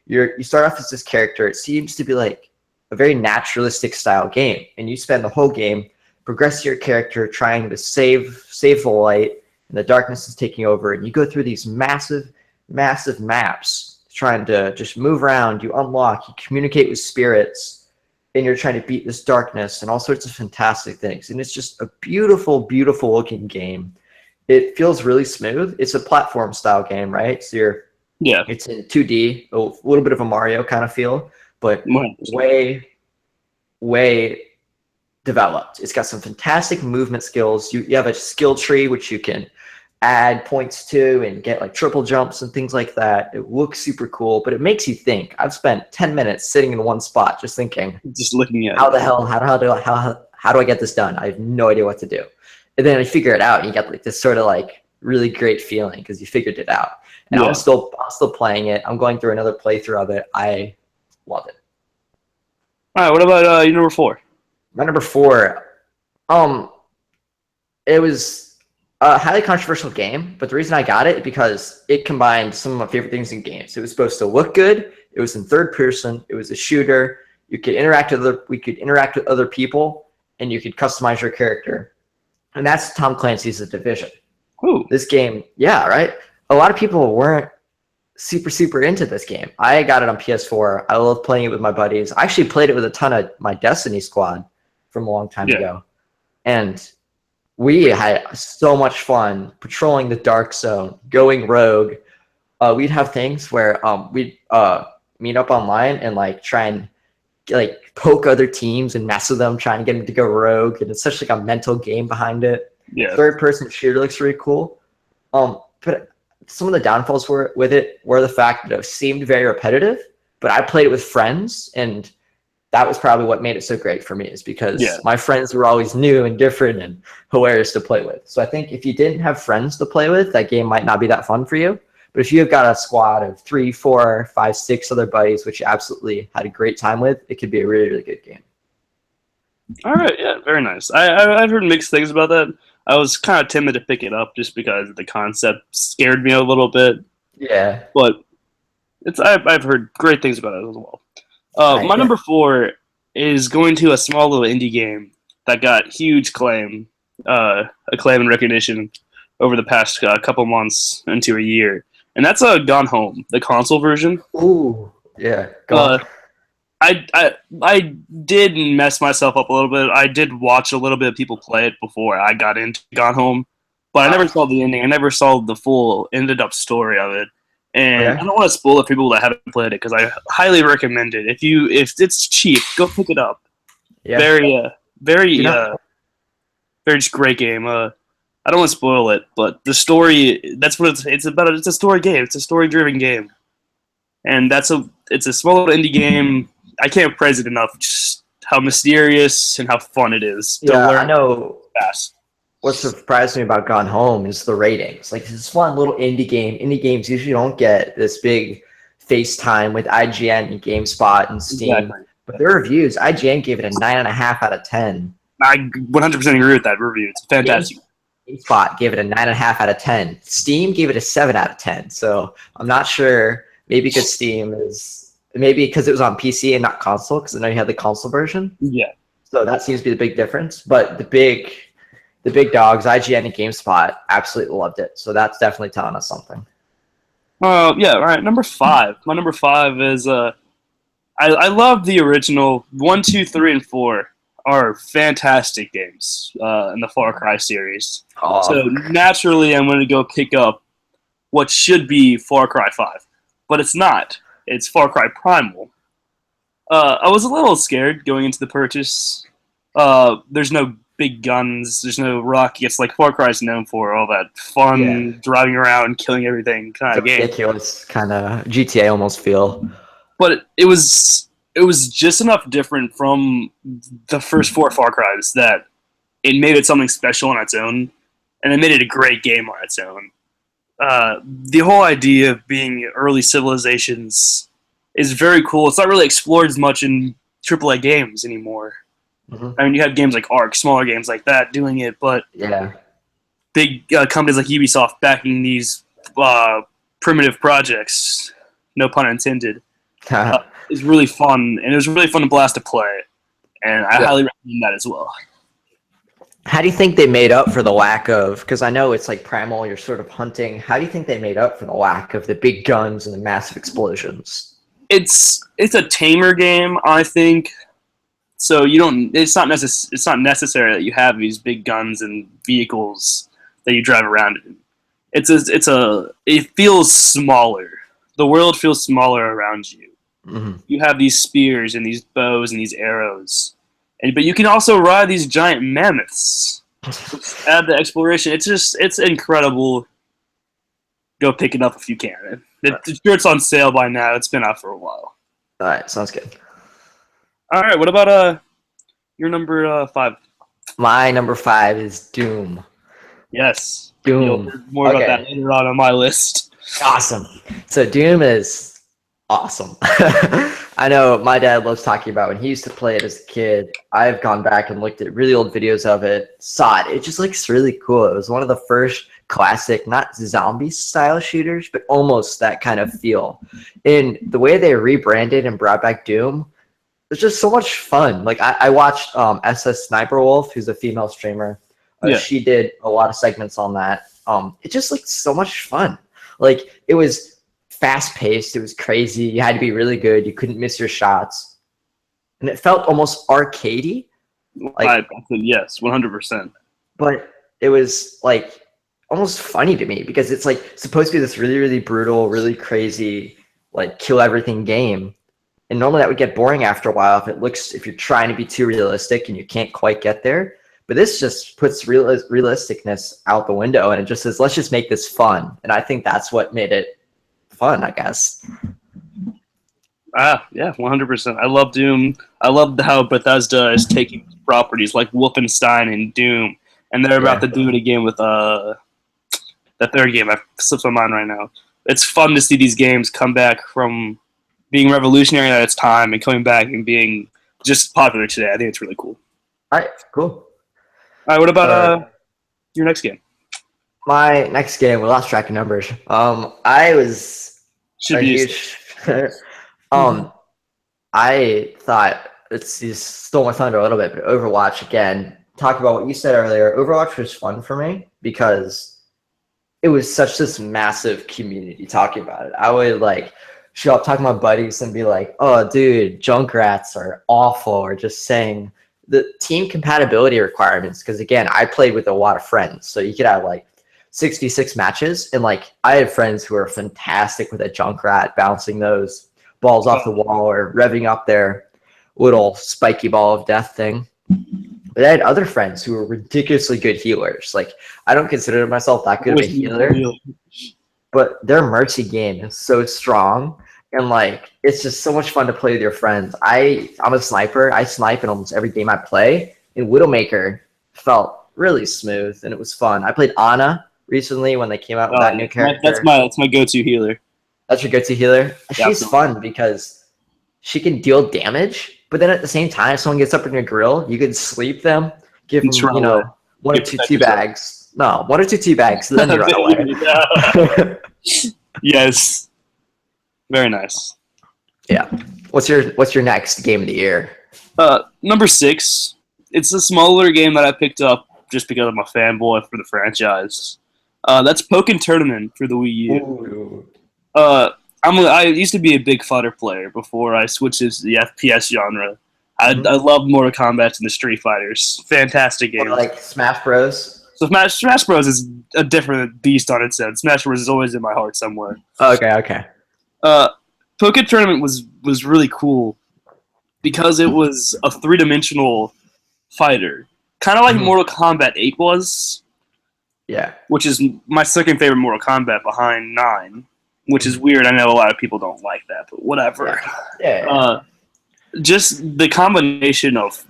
you start off as this character. It seems to be like a very naturalistic style game, and you spend the whole game progress your character trying to save the light, and the darkness is taking over, and you go through these massive maps trying to just move around. You unlock, you communicate with spirits, and you're trying to beat this darkness and all sorts of fantastic things. And it's just a beautiful, beautiful looking game. It feels really smooth. It's a platform style game, right? So it's in 2D, a little bit of a Mario kind of feel, but 100%. way developed. It's got some fantastic movement skills. You have a skill tree which you can add points to and get like triple jumps and things like that. It looks super cool, but it makes you think. I've spent 10 minutes sitting in one spot just thinking, Just looking at how the hell, how do I get this done? I have no idea what to do. And then you figure it out and you get like this sort of like really great feeling because you figured it out. And I'm still playing it. I'm going through another playthrough of it. I love it. All right, what about your number 4? My number 4, it was a highly controversial game, but the reason I got it is because it combined some of my favorite things in games. It was supposed to look good. It was in third person. It was a shooter. We could interact with other people, and you could customize your character. And that's Tom Clancy's The Division. Ooh. This game, yeah, right? A lot of people weren't super into this game. I got it on PS4. I love playing it with my buddies. I actually played it with a ton of my Destiny squad from a long time ago. And we had so much fun patrolling the dark zone, going rogue. We'd have things where we'd meet up online and like try and like poke other teams and mess with them, trying to get them to go rogue. And it's such like a mental game behind it. Yeah. Third person shooter looks really cool. But some of the downfalls were the fact that it seemed very repetitive, but I played it with friends, and that was probably what made it so great for me, is because my friends were always new and different and hilarious to play with. So I think if you didn't have friends to play with, that game might not be that fun for you. But if you've got a squad of 3, 4, 5, 6 other buddies, which you absolutely had a great time with, it could be a really, really good game. All right, yeah, very nice. I've heard mixed things about that. I was kind of timid to pick it up just because the concept scared me a little bit. Yeah. But I've heard great things about it as well. My number 4 is going to a small little indie game that got huge acclaim and recognition over the past couple months into a year, and that's Gone Home, the console version. Ooh, yeah. Gone. I did mess myself up a little bit. I did watch a little bit of people play it before I got into Gone Home, but I never saw the ending. I never saw the full ended up story of it. And I don't want to spoil it for people that haven't played it because I highly recommend it. If it's cheap, go pick it up. Yeah. Very just great game. I don't want to spoil it, but the story, that's what it's about. It's a story game. It's a story-driven game. And it's a small little indie game. I can't praise it enough, just how mysterious and how fun it is to learn. I know. Fast. What surprised me about Gone Home is the ratings. Like, this fun little indie game. Indie games usually don't get this big FaceTime with IGN and GameSpot and Steam. Exactly. But their reviews, IGN gave it a 9.5 out of 10. I 100% agree with that review. It's fantastic. GameSpot gave it a 9.5 out of 10. Steam gave it a 7 out of 10. So I'm not sure. Maybe because it was on PC and not console, because I know you had the console version. Yeah. So that seems to be the big difference. But the big dogs, IGN and GameSpot, absolutely loved it. So that's definitely telling us something. Yeah, all right. Number 5. My number 5 is I love the original 1, 2, 3, and 4 are fantastic games in the Far Cry series. Oh. So naturally, I'm going to go pick up what should be Far Cry 5, but it's not. It's Far Cry Primal. I was a little scared going into the purchase. There's no big guns. There's no rockets like Far Cry is known for. All that fun driving around, killing everything kind of game. Ridiculous kind of GTA almost feel. But it was just enough different from the first 4 Far Cries that it made it something special on its own, and it made it a great game on its own. The whole idea of being early civilizations is very cool. It's not really explored as much in AAA games anymore. Hmm. I mean, you have games like Ark, smaller games like that doing it, but Yeah. big companies like Ubisoft backing these primitive projects, no pun intended, is really fun, and it was really fun and blast to play, and I Yeah. highly recommend that as well. How do you think they made up for the lack of? Because I know it's like Primal, you're sort of hunting. How do you think they made up for the lack of the big guns and the massive explosions? It's a tamer game, I think. So you don't. It's not necessary that you have these big guns and vehicles that you drive around in. It feels smaller. The world feels smaller around you. Hmm. You have these spears and these bows and these arrows, but you can also ride these giant mammoths. Add the exploration. It's incredible. Go pick it up if you can. It's on sale by now. It's been out for a while. All right, sounds good. All right. What about your number 5? My number 5 is Doom. Yes. Doom. You'll hear more about that later on my list. Awesome. So Doom is awesome. I know my dad loves talking about when he used to play it as a kid. I've gone back and looked at really old videos of it, saw it. It just looks really cool. It was one of the first classic, not zombie style shooters, but almost that kind of feel. And the way they rebranded and brought back Doom, it's just so much fun. Like I watched SS Sniper Wolf, who's a female streamer. Yeah. She did a lot of segments on that. It just looked so much fun. Like it was fast paced. It was crazy. You had to be really good. You couldn't miss your shots, and it felt almost arcadey. Like, yes, 100%. but it was like almost funny to me because it's like supposed to be this really, really brutal, really crazy, like kill everything game. And normally that would get boring after a while if you're trying to be too realistic and you can't quite get there. But this just puts realisticness out the window, and it just says, let's just make this fun. And I think that's what made it fun, I guess. Yeah, 100%. I love Doom. I love how Bethesda is taking properties like Wolfenstein and Doom, and they're about to do it again with the third game. I slipped my mind right now. It's fun to see these games come back from being revolutionary at its time and coming back and being just popular today. I think it's really cool. All right, cool. All right, what about your next game? My next game, we lost track of numbers. I was Should a be huge. I thought you stole my thunder a little bit, but Overwatch again. Talk about what you said earlier. Overwatch was fun for me because it was such this massive community talking about it. I would like show up talking to my buddies and be like, "Oh, dude, Junkrats are awful," or just saying the team compatibility requirements. Because again, I played with a lot of friends, so you could have like 66 matches, and like I had friends who were fantastic with a Junkrat, bouncing those balls off the wall or revving up their little spiky ball of death thing. But I had other friends who were ridiculously good healers. Like I don't consider myself that good of a healer, but their mercy game is so strong, and like it's just so much fun to play with your friends. I'm a sniper. I snipe in almost every game I play, and Widowmaker felt really smooth and it was fun. I played Ana recently when they came out with that new character. That's my go-to healer. That's your go-to healer? She's Absolutely. fun because she can deal damage, but then at the same time, if someone gets up in your grill, you can sleep them, give them, Run away. one or two tea bags. No, one or two tea bags, then you run away. Yes. Very nice. Yeah. What's your next game of the year? Number 6. It's a smaller game that I picked up just because I'm a fanboy for the franchise. That's Pokken Tournament for the Wii U. Ooh. I used to be a big fighter player before I switched to the FPS genre. I love Mortal Kombat and the Street Fighters. Fantastic games. Like Smash Bros. So Smash Bros is a different beast on its own. Smash Bros is always in my heart somewhere. Okay. Pokken Tournament was really cool because it was a 3-dimensional fighter, kind of like Mortal Kombat 8 was. Yeah. Which is my second favorite Mortal Kombat behind 9, which is weird. I know a lot of people don't like that, but whatever. Yeah. Just the combination of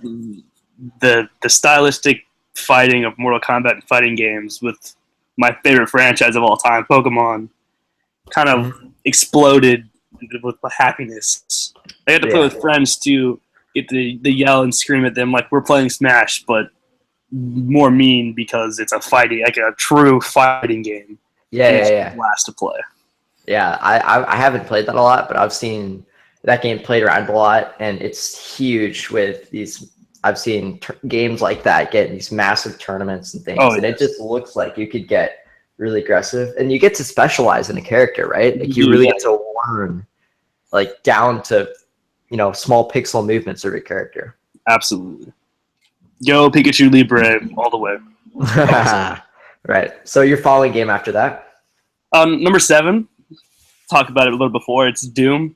the stylistic fighting of Mortal Kombat and fighting games with my favorite franchise of all time, Pokemon, kind of exploded with happiness. I had to play Yeah. with friends to get the yell and scream at them like we're playing Smash, but more mean because it's a fighting, like a true fighting game. Yeah, And yeah, it's yeah. a blast to play. Yeah, I haven't played that a lot, but I've seen that game played around a lot, and it's huge with these. I've seen games like that get these massive tournaments and things, Oh, and it yes. just looks like you could get really aggressive, and you get to specialize in a character, right? Like you You really do, get to learn, like down to small pixel movements of your character. Absolutely. Go Pikachu Libre all the way. Right. So your following game after that? Number 7, talk about it a little before, it's Doom.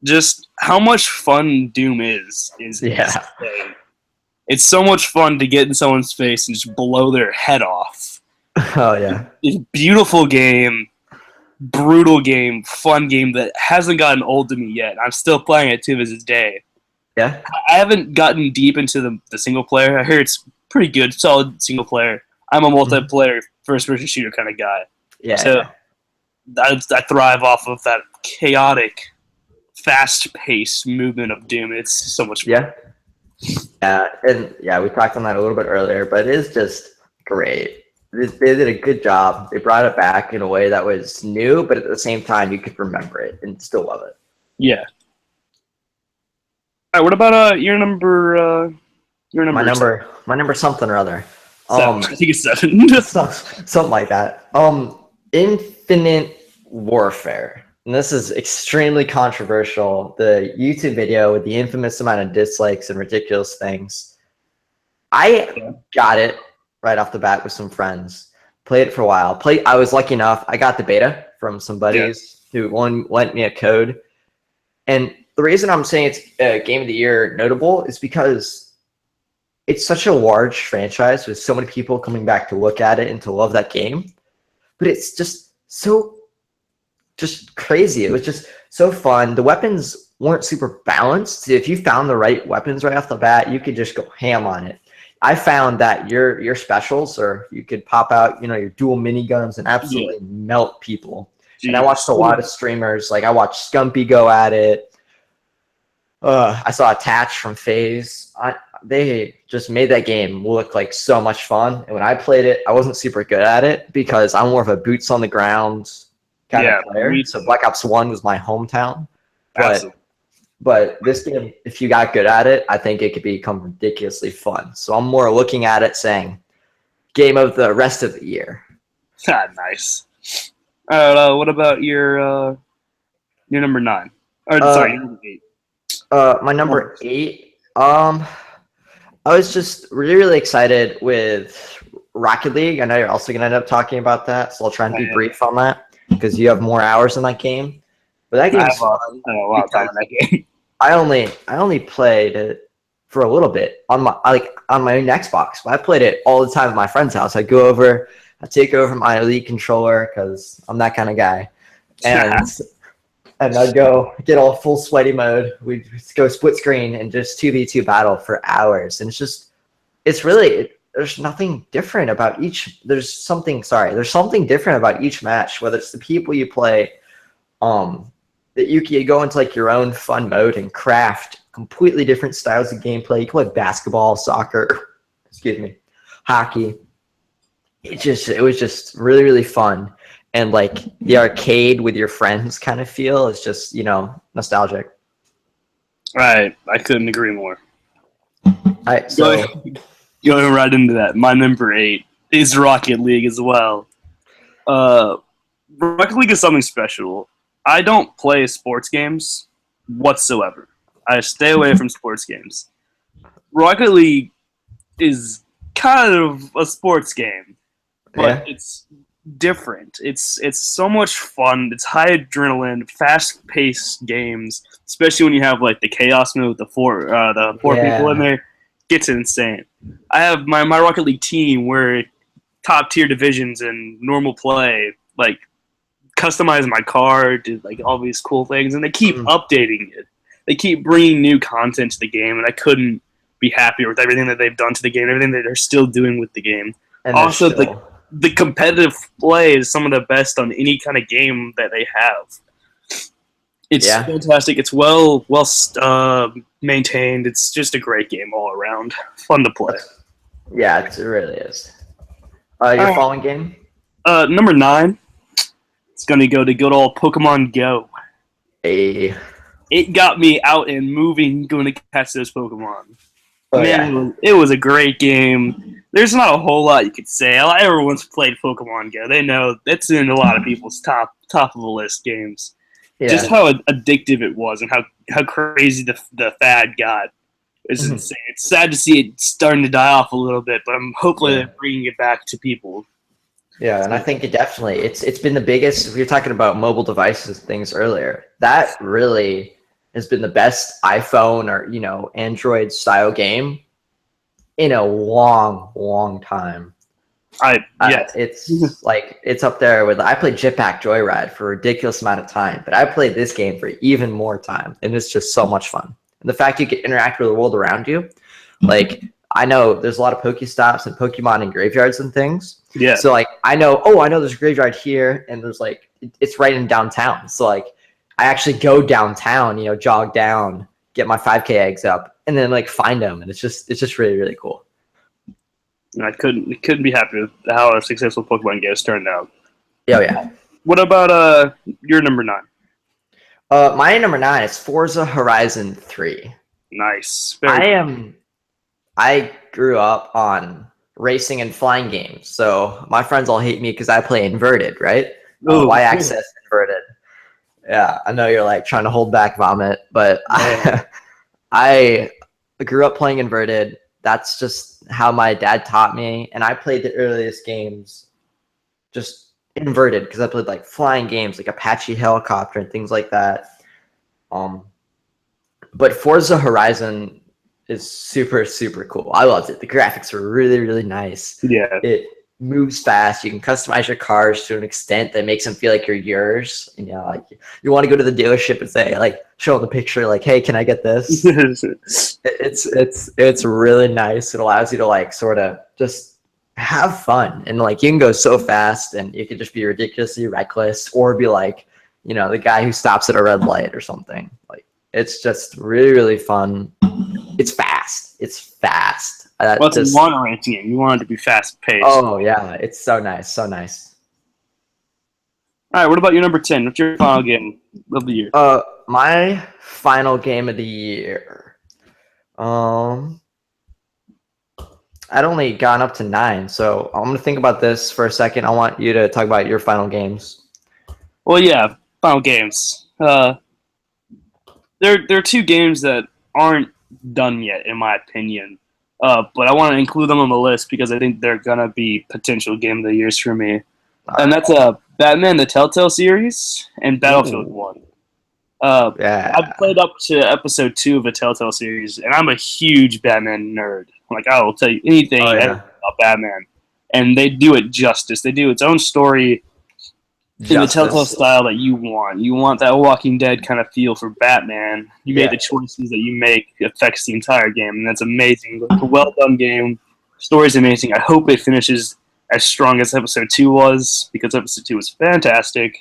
Just how much fun Doom is Yeah. insane. It's so much fun to get in someone's face and just blow their head off. Oh yeah. It's a beautiful game, brutal game, fun game that hasn't gotten old to me yet. I'm still playing it to this day. Yeah. I haven't gotten deep into the single player. I hear it's pretty good, solid single player. I'm a multiplayer first-person shooter kind of guy. Yeah. So yeah. I thrive off of that chaotic, fast-paced movement of Doom. It's so much fun. Yeah. Yeah, and yeah, we talked on that a little bit earlier, but it is just great. They did a good job. They brought it back in a way that was new, but at the same time, you could remember it and still love it. Yeah. All right, what about your number? My number something or other. 7. I think it's 7. Something like that. Infinite Warfare. And this is extremely controversial. The YouTube video with the infamous amount of dislikes and ridiculous things. I got it right off the bat with some friends. Played it for a while. I was lucky enough. I got the beta from some buddies who lent me a code. And the reason I'm saying it's Game of the Year notable is because it's such a large franchise with so many people coming back to look at it and to love that game. But it's just crazy. It was just so fun. The weapons weren't super balanced. If you found the right weapons right off the bat, you could just go ham on it. I found that your specials, or you could pop out, your dual miniguns and absolutely melt people. Jeez. And I watched a lot of streamers. Like I watched Scumpy go at it. I saw Attach from FaZe. They just made that game look like so much fun. And when I played it, I wasn't super good at it because I'm more of a boots on the ground kind of player. So Black Ops 1 was my hometown. But this game, if you got good at it, I think it could become ridiculously fun. So I'm more looking at it saying, game of the rest of the year. Nice. All right, what about your number 9? Or sorry, your number 8. My number 8. I was just really, really excited with Rocket League. I know you're also going to end up talking about that, so I'll try and be brief on that because you have more hours in that game. But that game's fun. I have a lot of time in that game. I only played it for a little bit on my own Xbox, but I played it all the time at my friend's house. I'd go over, I'd take over my Elite controller because I'm that kind of guy, and I'd go get all full sweaty mode. We'd go split screen and just 2v2 battle for hours, and it's really there's nothing different about each. There's something different about each match, whether it's the people you play, that you can go into like your own fun mode and craft completely different styles of gameplay. You can play basketball, soccer, hockey. It was just really, really fun. And like the arcade with your friends kind of feel is just, nostalgic. Right. I couldn't agree more. All right, so going right into that. My number 8 is Rocket League as well. Rocket League is something special. I don't play sports games whatsoever. I stay away from sports games. Rocket League is kind of a sports game, but it's different. It's so much fun. It's high adrenaline, fast-paced games, especially when you have like the chaos mode with the four people in there. It gets insane. I have my Rocket League team where top tier divisions and normal play, like customize my car, do like all these cool things, and they keep updating it. They keep bringing new content to the game, and I couldn't be happier with everything that they've done to the game, everything that they're still doing with the game. And also, the competitive play is some of the best on any kind of game that they have. It's Yeah. fantastic. It's maintained. It's just a great game all around. Fun to play. Yeah, it really is. Your Alright. following game? Number 9. It's gonna go to good old Pokemon Go. A. It got me out and moving, going to catch those Pokemon. Oh, Man, it was a great game. There's not a whole lot you could say. Everyone's played Pokemon Go. They know it's in a lot of people's top of the list games. Yeah. Just how addictive it was and how crazy the fad got is Mhm. insane. It's sad to see it starting to die off a little bit, but hopefully they're bringing it back to people. Yeah, and I think it's been the biggest. We were talking about mobile devices things earlier. That really has been the best iPhone or Android style game in a long time. It's like it's up there with. I played Jetpack Joyride for a ridiculous amount of time, but I played this game for even more time, and it's just so much fun. And the fact you can interact with the world around you, like I know there's a lot of Pokestops and Pokemon and graveyards and things. Yeah. So like I know there's a graveyard here, and there's like it's right in downtown. So like I actually go downtown, jog down, get my 5K eggs up, and then like find them, and it's just really cool. And I couldn't be happy with how a successful Pokemon game turned out. Oh yeah. What about your number 9? My number 9 is Forza Horizon 3. Nice. I grew up on racing and flying games, so my friends all hate me because I play inverted, right? Y-axis inverted. Yeah, I know you're like trying to hold back vomit, but I grew up playing inverted. That's just how my dad taught me, and I played the earliest games just inverted because I played like flying games like Apache Helicopter and things like that. But Forza Horizon is super cool. I loved it. The graphics were really nice. Yeah. It moves fast. You can customize your cars to an extent that makes them feel like you're yours. And like you want to go to the dealership and say, like, show them the picture, like, hey, can I get this? It's really nice. It allows you to like sort of just have fun, and like you can go so fast, and you could just be ridiculously reckless, or be like, the guy who stops at a red light or something. Like it's just really fun. It's fast. Well, it's a long racing game. You want it to be fast paced. Oh yeah, it's so nice. All right, what about your number 10? What's your final game of the year? My final game of the year. I'd only gone up to 9, so I'm gonna think about this for a second. I want you to talk about your final games. Well, yeah, final games. There are 2 games that aren't done yet, in my opinion. But I want to include them on the list because I think they're gonna be potential game of the years for me. And that's Batman: The Telltale Series and Battlefield 1. Yeah. I've played up to episode 2 of the Telltale series, and I'm a huge Batman nerd. Like, I will tell you anything about Batman. And they do it justice. They do its own story in the Telltale style that you want. You want that Walking Dead kind of feel for Batman. You made the choices that you make affects the entire game, and that's amazing. It's a well-done game. Story's amazing. I hope it finishes as strong as episode 2 was, because episode 2 was fantastic.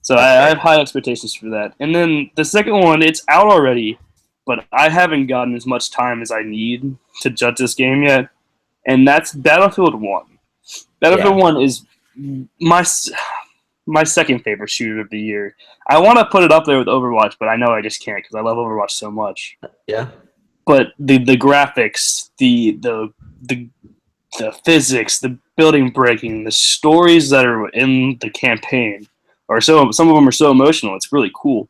So I have high expectations for that. And then the second one, it's out already, but I haven't gotten as much time as I need to judge this game yet, and that's Battlefield 1. Battlefield 1 is my second favorite shooter of the year. I want to put it up there with Overwatch, but I know I just can't because I love Overwatch so much. Yeah. But the graphics, the physics, the building breaking, the stories that are in the campaign, some of them are so emotional. It's really cool.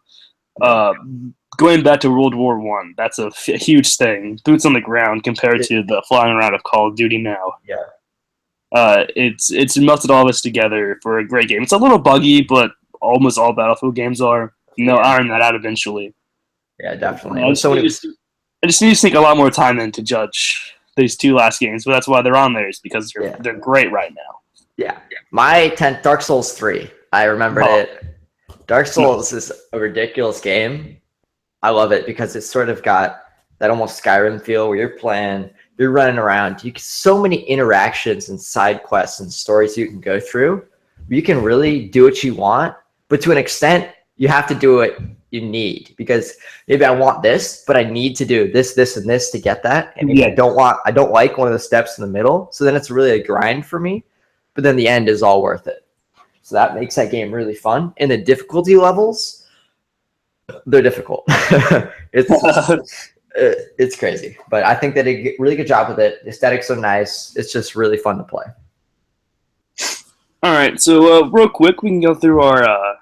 Going back to World War I, that's a huge thing. Boots on the ground compared to the flying around of Call of Duty now. Yeah. It's melted all this together for a great game. It's a little buggy, but almost all Battlefield games are. And they'll iron that out eventually. Yeah, definitely. I just need to sneak a lot more time in to judge these 2 last games, but that's why they're on there, is because they're great right now. Yeah. My 10th, Dark Souls 3. I remembered it. Dark Souls is a ridiculous game. I love it because it's sort of got that almost Skyrim feel where you're running around. So many interactions and side quests and stories you can go through. You can really do what you want, but to an extent, you have to do what you need, because maybe I want this, but I need to do this, this, and this to get that. And maybe I don't like one of the steps in the middle. So then it's really a grind for me, but then the end is all worth it. So that makes that game really fun. And the difficulty levels, they're difficult. It's crazy, but I think that they did a really good job with it. The aesthetics are nice. It's just really fun to play. All right, so real quick, we can go through our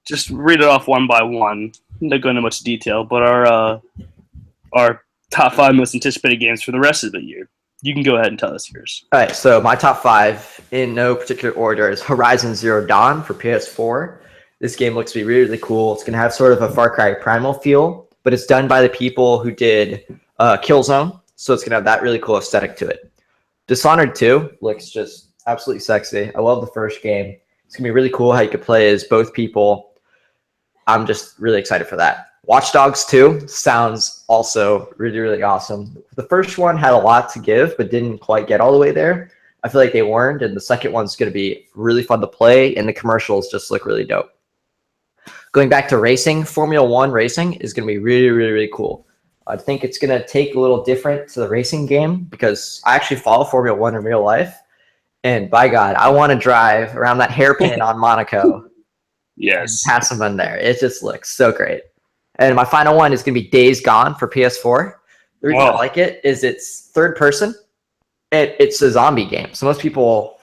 just read it off one by one. Not go into much detail, but our top 5 most anticipated games for the rest of the year. You can go ahead and tell us yours. All right, so my top 5 in no particular order is Horizon Zero Dawn for PS4. This game looks to be really, really cool. It's going to have sort of a Far Cry Primal feel, but it's done by the people who did Killzone, so it's going to have that really cool aesthetic to it. Dishonored 2 looks just absolutely sexy. I love the first game. It's going to be really cool how you could play as both people. I'm just really excited for that. Watch Dogs 2 sounds also really, really awesome. The first one had a lot to give, but didn't quite get all the way there. I feel like they learned, and the second one's going to be really fun to play, and the commercials just look really dope. Going back to racing, Formula 1 racing is going to be really, really, really cool. I think it's going to take a little different to the racing game, because I actually follow Formula 1 in real life, and by God, I want to drive around that hairpin on Monaco. Yes. Pass them in there. It just looks so great. And my final one is going to be Days Gone for PS4. The reason I like it is it's third person. It's a zombie game. So most people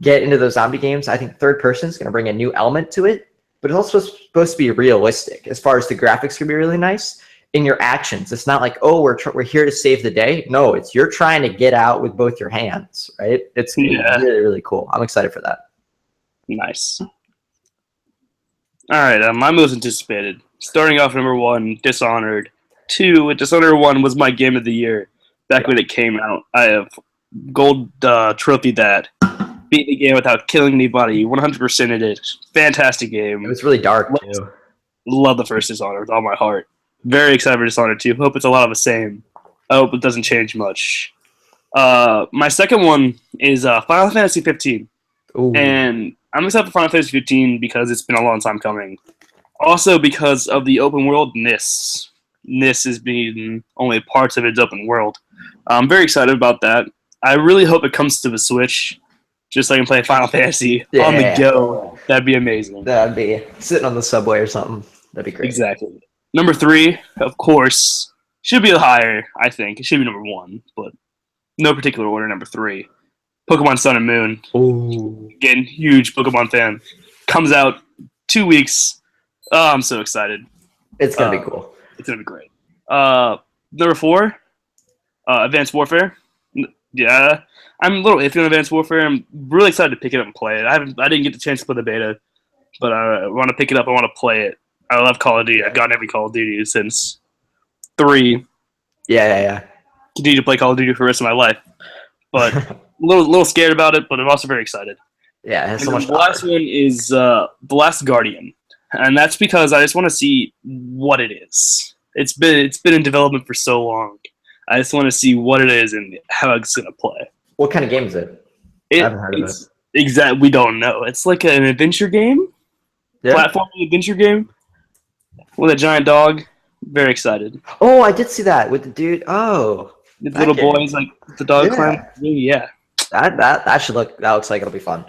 get into those zombie games. I think third person is going to bring a new element to it, but it's also supposed to be realistic as far as the graphics can be really nice. In your actions, it's not like, oh, we're here to save the day. No, it's you're trying to get out with both your hands, right? It's really, really cool. I'm excited for that. Nice. All right, my most anticipated. Starting off number 1, Dishonored. 2, Dishonored 1 was my game of the year back when it came out. I have gold trophy that. Beat the game without killing anybody. 100%ed it. Fantastic game. It was really dark, too. Love the first Dishonored with all my heart. Very excited for Dishonored 2. Hope it's a lot of the same. I hope it doesn't change much. My second one is Final Fantasy 15. Ooh. And I'm excited for Final Fantasy 15 because it's been a long time coming. Also because of the open world NIS. NIS is being only parts of its open world. I'm very excited about that. I really hope it comes to the Switch, just so I can play Final Fantasy on the go. That'd be amazing. That'd be sitting on the subway or something. That'd be great. Exactly. Number 3, of course, should be higher, I think. It should be number 1, but no particular order. Number 3, Pokemon Sun and Moon. Ooh. Again, huge Pokemon fan. Comes out 2 weeks. Oh, I'm so excited. It's going to be cool. It's going to be great. Number 4, Advanced Warfare. Yeah, I'm a little iffy on Advanced Warfare. I'm really excited to pick it up and play it. I didn't get the chance to play the beta, but I want to pick it up. I want to play it. I love Call of Duty. I've gotten every Call of Duty since 3. Yeah. Continue to play Call of Duty for the rest of my life. But a little scared about it, but I'm also very excited. Yeah, it has so much The last one is The Last Guardian. And that's because I just want to see what it is. It's been in development for so long. I just want to see what it is and how it's going to play. What kind of game is it? I haven't heard of it. Exactly, we don't know. It's like an adventure game. Yeah. Platforming adventure game with a giant dog. Very excited. Oh, I did see that with the dude. Oh, The little boys like the dog climb. Yeah. That looks like it'll be fun.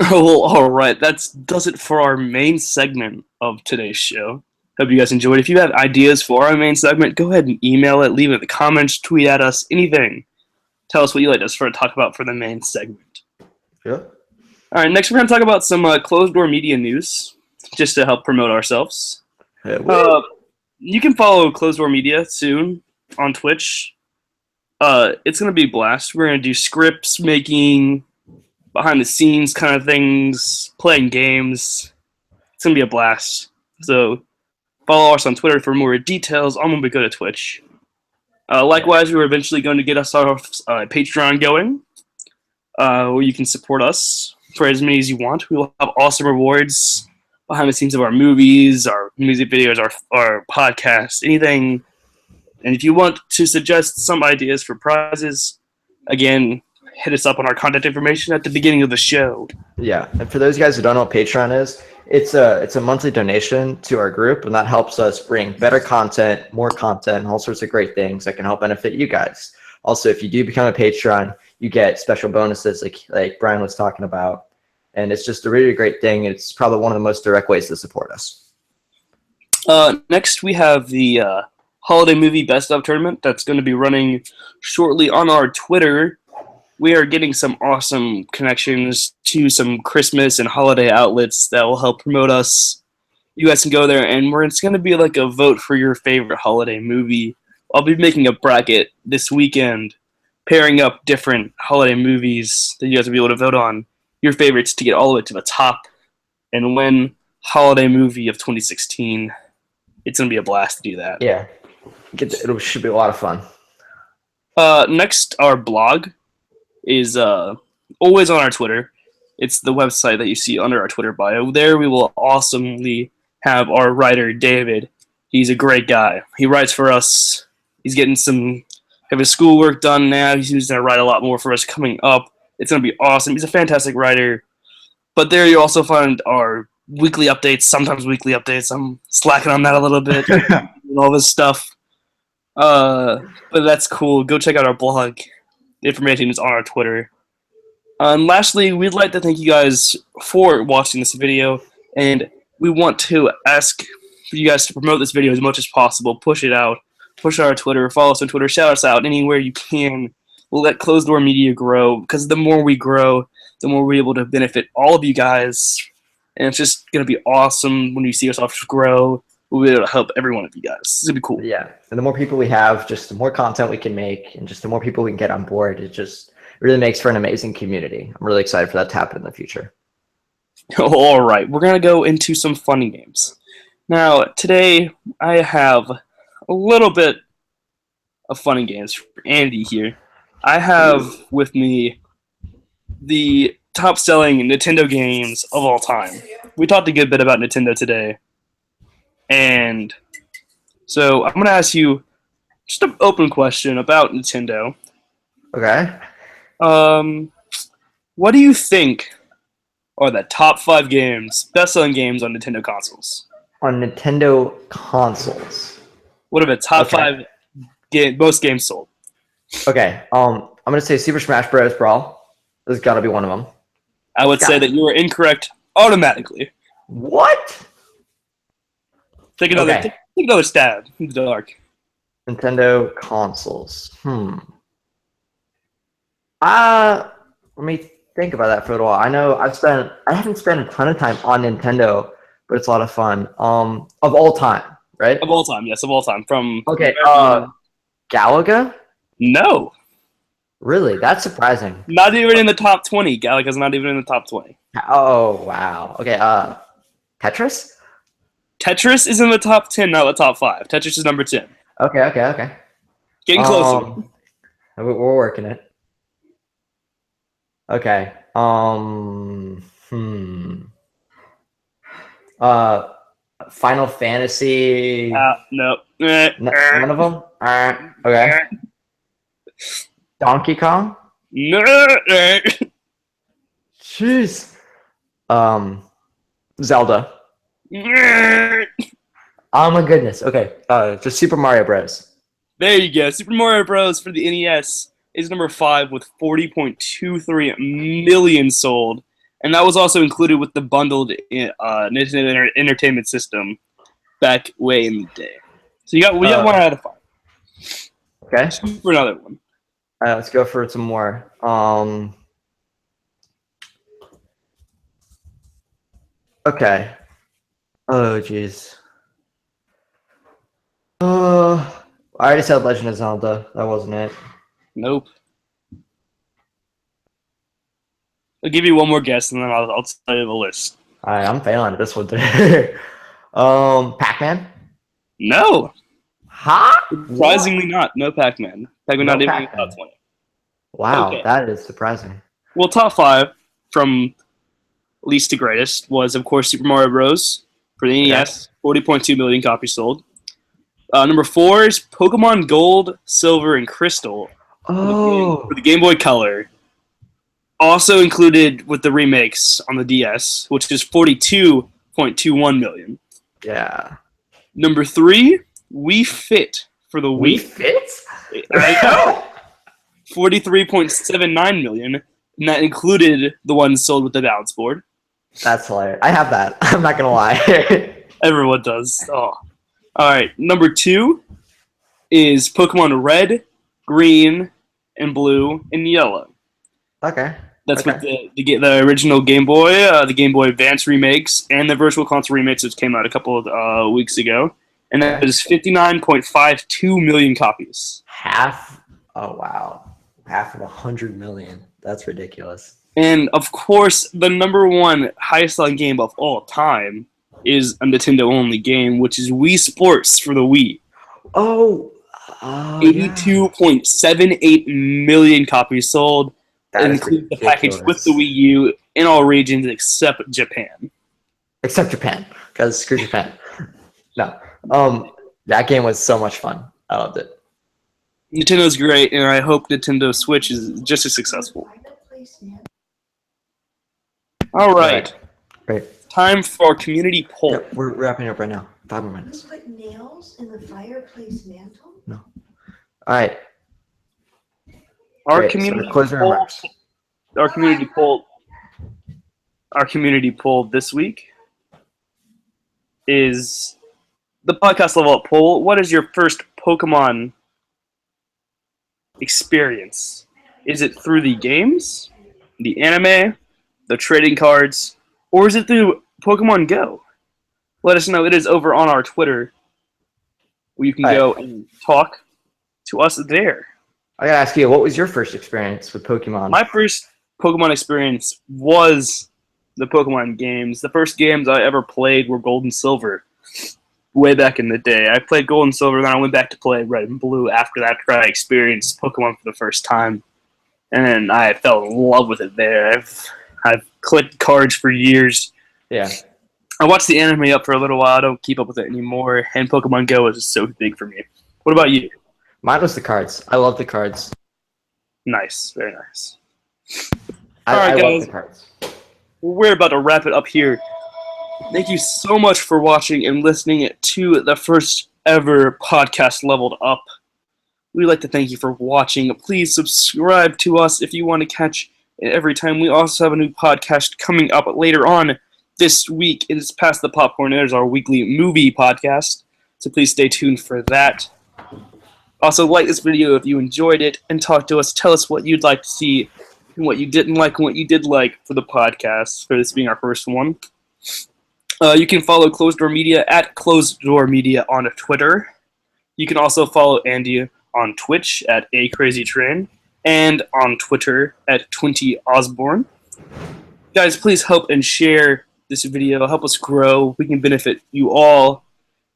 Oh, well, all right. That does it for our main segment of today's show. Hope you guys enjoyed. If you have ideas for our main segment, go ahead and email it, leave it in the comments, tweet at us, anything. Tell us what you'd like us to talk about for the main segment. Yeah. All right, next we're going to talk about some closed-door media news, just to help promote ourselves. You can follow Closed Door Media soon on Twitch. It's going to be a blast. We're going to do scripts, making, behind-the-scenes kind of things, playing games. It's going to be a blast. So follow us on Twitter for more details on when we go to Twitch. Likewise, we're eventually going to get us our Patreon going, where you can support us for as many as you want. We will have awesome rewards behind the scenes of our movies, our music videos, our podcasts, anything. And if you want to suggest some ideas for prizes, again, hit us up on our contact information at the beginning of the show. Yeah, and for those guys who don't know what Patreon is, It's a monthly donation to our group, and that helps us bring better content, more content, and all sorts of great things that can help benefit you guys. Also, if you do become a Patreon, you get special bonuses like Brian was talking about, and it's just a really great thing. It's probably one of the most direct ways to support us. Next, we have the holiday movie best of tournament that's going to be running shortly on our Twitter. We are getting some awesome connections to some Christmas and holiday outlets that will help promote us. You guys can go there, and it's going to be like a vote for your favorite holiday movie. I'll be making a bracket this weekend, pairing up different holiday movies that you guys will be able to vote on your favorites to get all the way to the top and win holiday movie of 2016. It's going to be a blast to do that. Yeah, it should be a lot of fun. Next, our blog is always on our Twitter. It's the website that you see under our Twitter bio. There we will awesomely have our writer, David. He's a great guy. He writes for us. He's getting some of his schoolwork done now. He's going to write a lot more for us coming up. It's going to be awesome. He's a fantastic writer. But there you also find our weekly updates, sometimes weekly updates. I'm slacking on that a little bit and all this stuff. But that's cool. Go check out our blog. The information is on our Twitter. And lastly, we'd like to thank you guys for watching this video, and we want to ask for you guys to promote this video as much as possible. Push it out. Push our Twitter. Follow us on Twitter. Shout us out anywhere you can. We'll let Closed Door Media grow, because the more we grow, the more we're able to benefit all of you guys. And it's just going to be awesome when you see ourselves grow. We'll be able to help every one of you guys. It's going to be cool. Yeah, and the more people we have, just the more content we can make, and just the more people we can get on board, it just really makes for an amazing community. I'm really excited for that to happen in the future. All right, we're going to go into some funny games. Now, today I have a little bit of funny games for Andy here. I have with me the top-selling Nintendo games of all time. We talked a good bit about Nintendo today. And so I'm going to ask you just an open question about Nintendo. Okay. What do you think are the top 5 games, best-selling games on Nintendo consoles? On Nintendo consoles. What are the top 5 most games sold? Okay. I'm gonna say Super Smash Bros. Brawl. There's got to be one of them. I would say that you are incorrect automatically. What? Take another stab in the dark. Nintendo consoles. Let me think about that for a little while. I know I haven't spent a ton of time on Nintendo, but it's a lot of fun. Of all time, right? Of all time, yes, of all time. Okay, Galaga? No. Really? That's surprising. Not even in the top 20. Galaga's not even in the top 20. Oh, wow. Okay, Tetris? Tetris is in the top 10, not the top 5. Tetris is number 10. Okay. Getting closer. We're working it. Okay. Final Fantasy. No. None of them. Okay. Donkey Kong. No. Jeez. Zelda. Oh my goodness. Okay. Just Super Mario Bros. There you go. Super Mario Bros. For the NES is number 5 with 40.23 million sold. And that was also included with the bundled Nintendo Entertainment System back way in the day. So we got 1 out of 5. Okay. For another one. Let's go for some more. Okay. Oh, jeez. I already said Legend of Zelda. That wasn't it. Nope. I'll give you one more guess, and then I'll tell you the list. I'm failing at this one today. Pac-Man? No. Huh? Surprisingly not. No Pac-Man. Pac-Man No not even in Pac-Man. the top 20. Wow, Okay. that is surprising. Well, top 5 from least to greatest was, of course, Super Mario Bros. For the NES, 40.2 million copies sold. Number 4 is Pokemon Gold, Silver, and Crystal Oh. for the Game Boy Color. Also included with the remakes on the DS, which is 42 $43.21 million. Yeah. Number 3, Wii Fit for the We Wii. fit? I know. $43.79 million, and that included the ones sold with the balance board. That's hilarious. I have that. I'm not gonna lie. Everyone does. Oh. All right. Number 2 is Pokemon Red, Green, and Blue, and Yellow. Okay. That's Okay. with the original Game Boy, the Game Boy Advance remakes, and the Virtual Console remakes, which came out a couple of weeks ago. And that Okay. is 59.52 million copies. Half. Oh wow. Half of 100 million. That's ridiculous. And of course, the number 1 highest selling game of all time is a Nintendo only game, which is Wii Sports for the Wii. Oh. Yeah. 82.78 million copies sold. That is includes the package with ridiculous. the Wii U in all regions except Japan. Except Japan, because screw Japan. No. That game was so much fun. I loved it. Nintendo's great, and I hope Nintendo Switch is just as successful. All right, Great. time for our community poll. Yep, we're wrapping up right now. 5 more minutes. Put nails in the fireplace mantle? All right. Our Great. So community closing poll. remarks. Our community poll. Our community poll this week is the podcast level up poll. What is your first Pokemon experience? Is it through the games, the anime, the trading cards, or is it through Pokemon Go? Let us know. It is over on our Twitter, where you can go and talk to us there. I gotta ask you, what was your first experience with Pokemon? My first Pokemon experience was the Pokemon games. The first games I ever played were Gold and Silver, way back in the day. I played Gold and Silver, then I went back to play Red and Blue after that. I experienced Pokemon for the first time, and then I fell in love with it there. I've collected cards for years. Yeah. I watched the anime up for a little while. I don't keep up with it anymore, and Pokemon Go is so big for me. What about you? Mine was the cards. I love the cards. Nice, very nice. I Alright, love guys. the cards. We're about to wrap it up here. Thank you so much for watching and listening to the first ever podcast Leveled Up. We'd like to thank you for watching. Please subscribe to us if you want to catch it every time. We also have a new podcast coming up later on this week. It is Past the Popcorn. It is our weekly movie podcast, so please stay tuned for that. Also, like this video if you enjoyed it, and talk to us. Tell us what you'd like to see, and what you didn't like, and what you did like for the podcast, for this being our first one. You can follow Closed Door Media at Closed Door Media on Twitter. You can also follow Andy on Twitch at acrazytrain, and on Twitter at 20osborne. Guys, please help and share this video. Help us grow. We can benefit you all.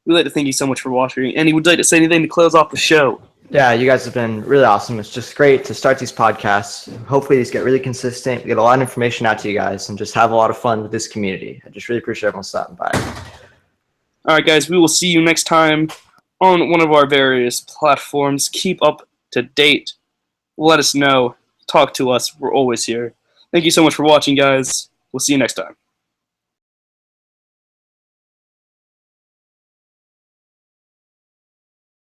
We'd like to thank you so much for watching. Andy, would you like to say anything to close off the show? Yeah, you guys have been really awesome. It's just great to start these podcasts. Hopefully these get really consistent. We get a lot of information out to you guys and just have a lot of fun with this community. I just really appreciate everyone stopping by. All right, guys, we will see you next time on one of our various platforms. Keep up to date. Let us know. Talk to us. We're always here. Thank you so much for watching, guys. We'll see you next time.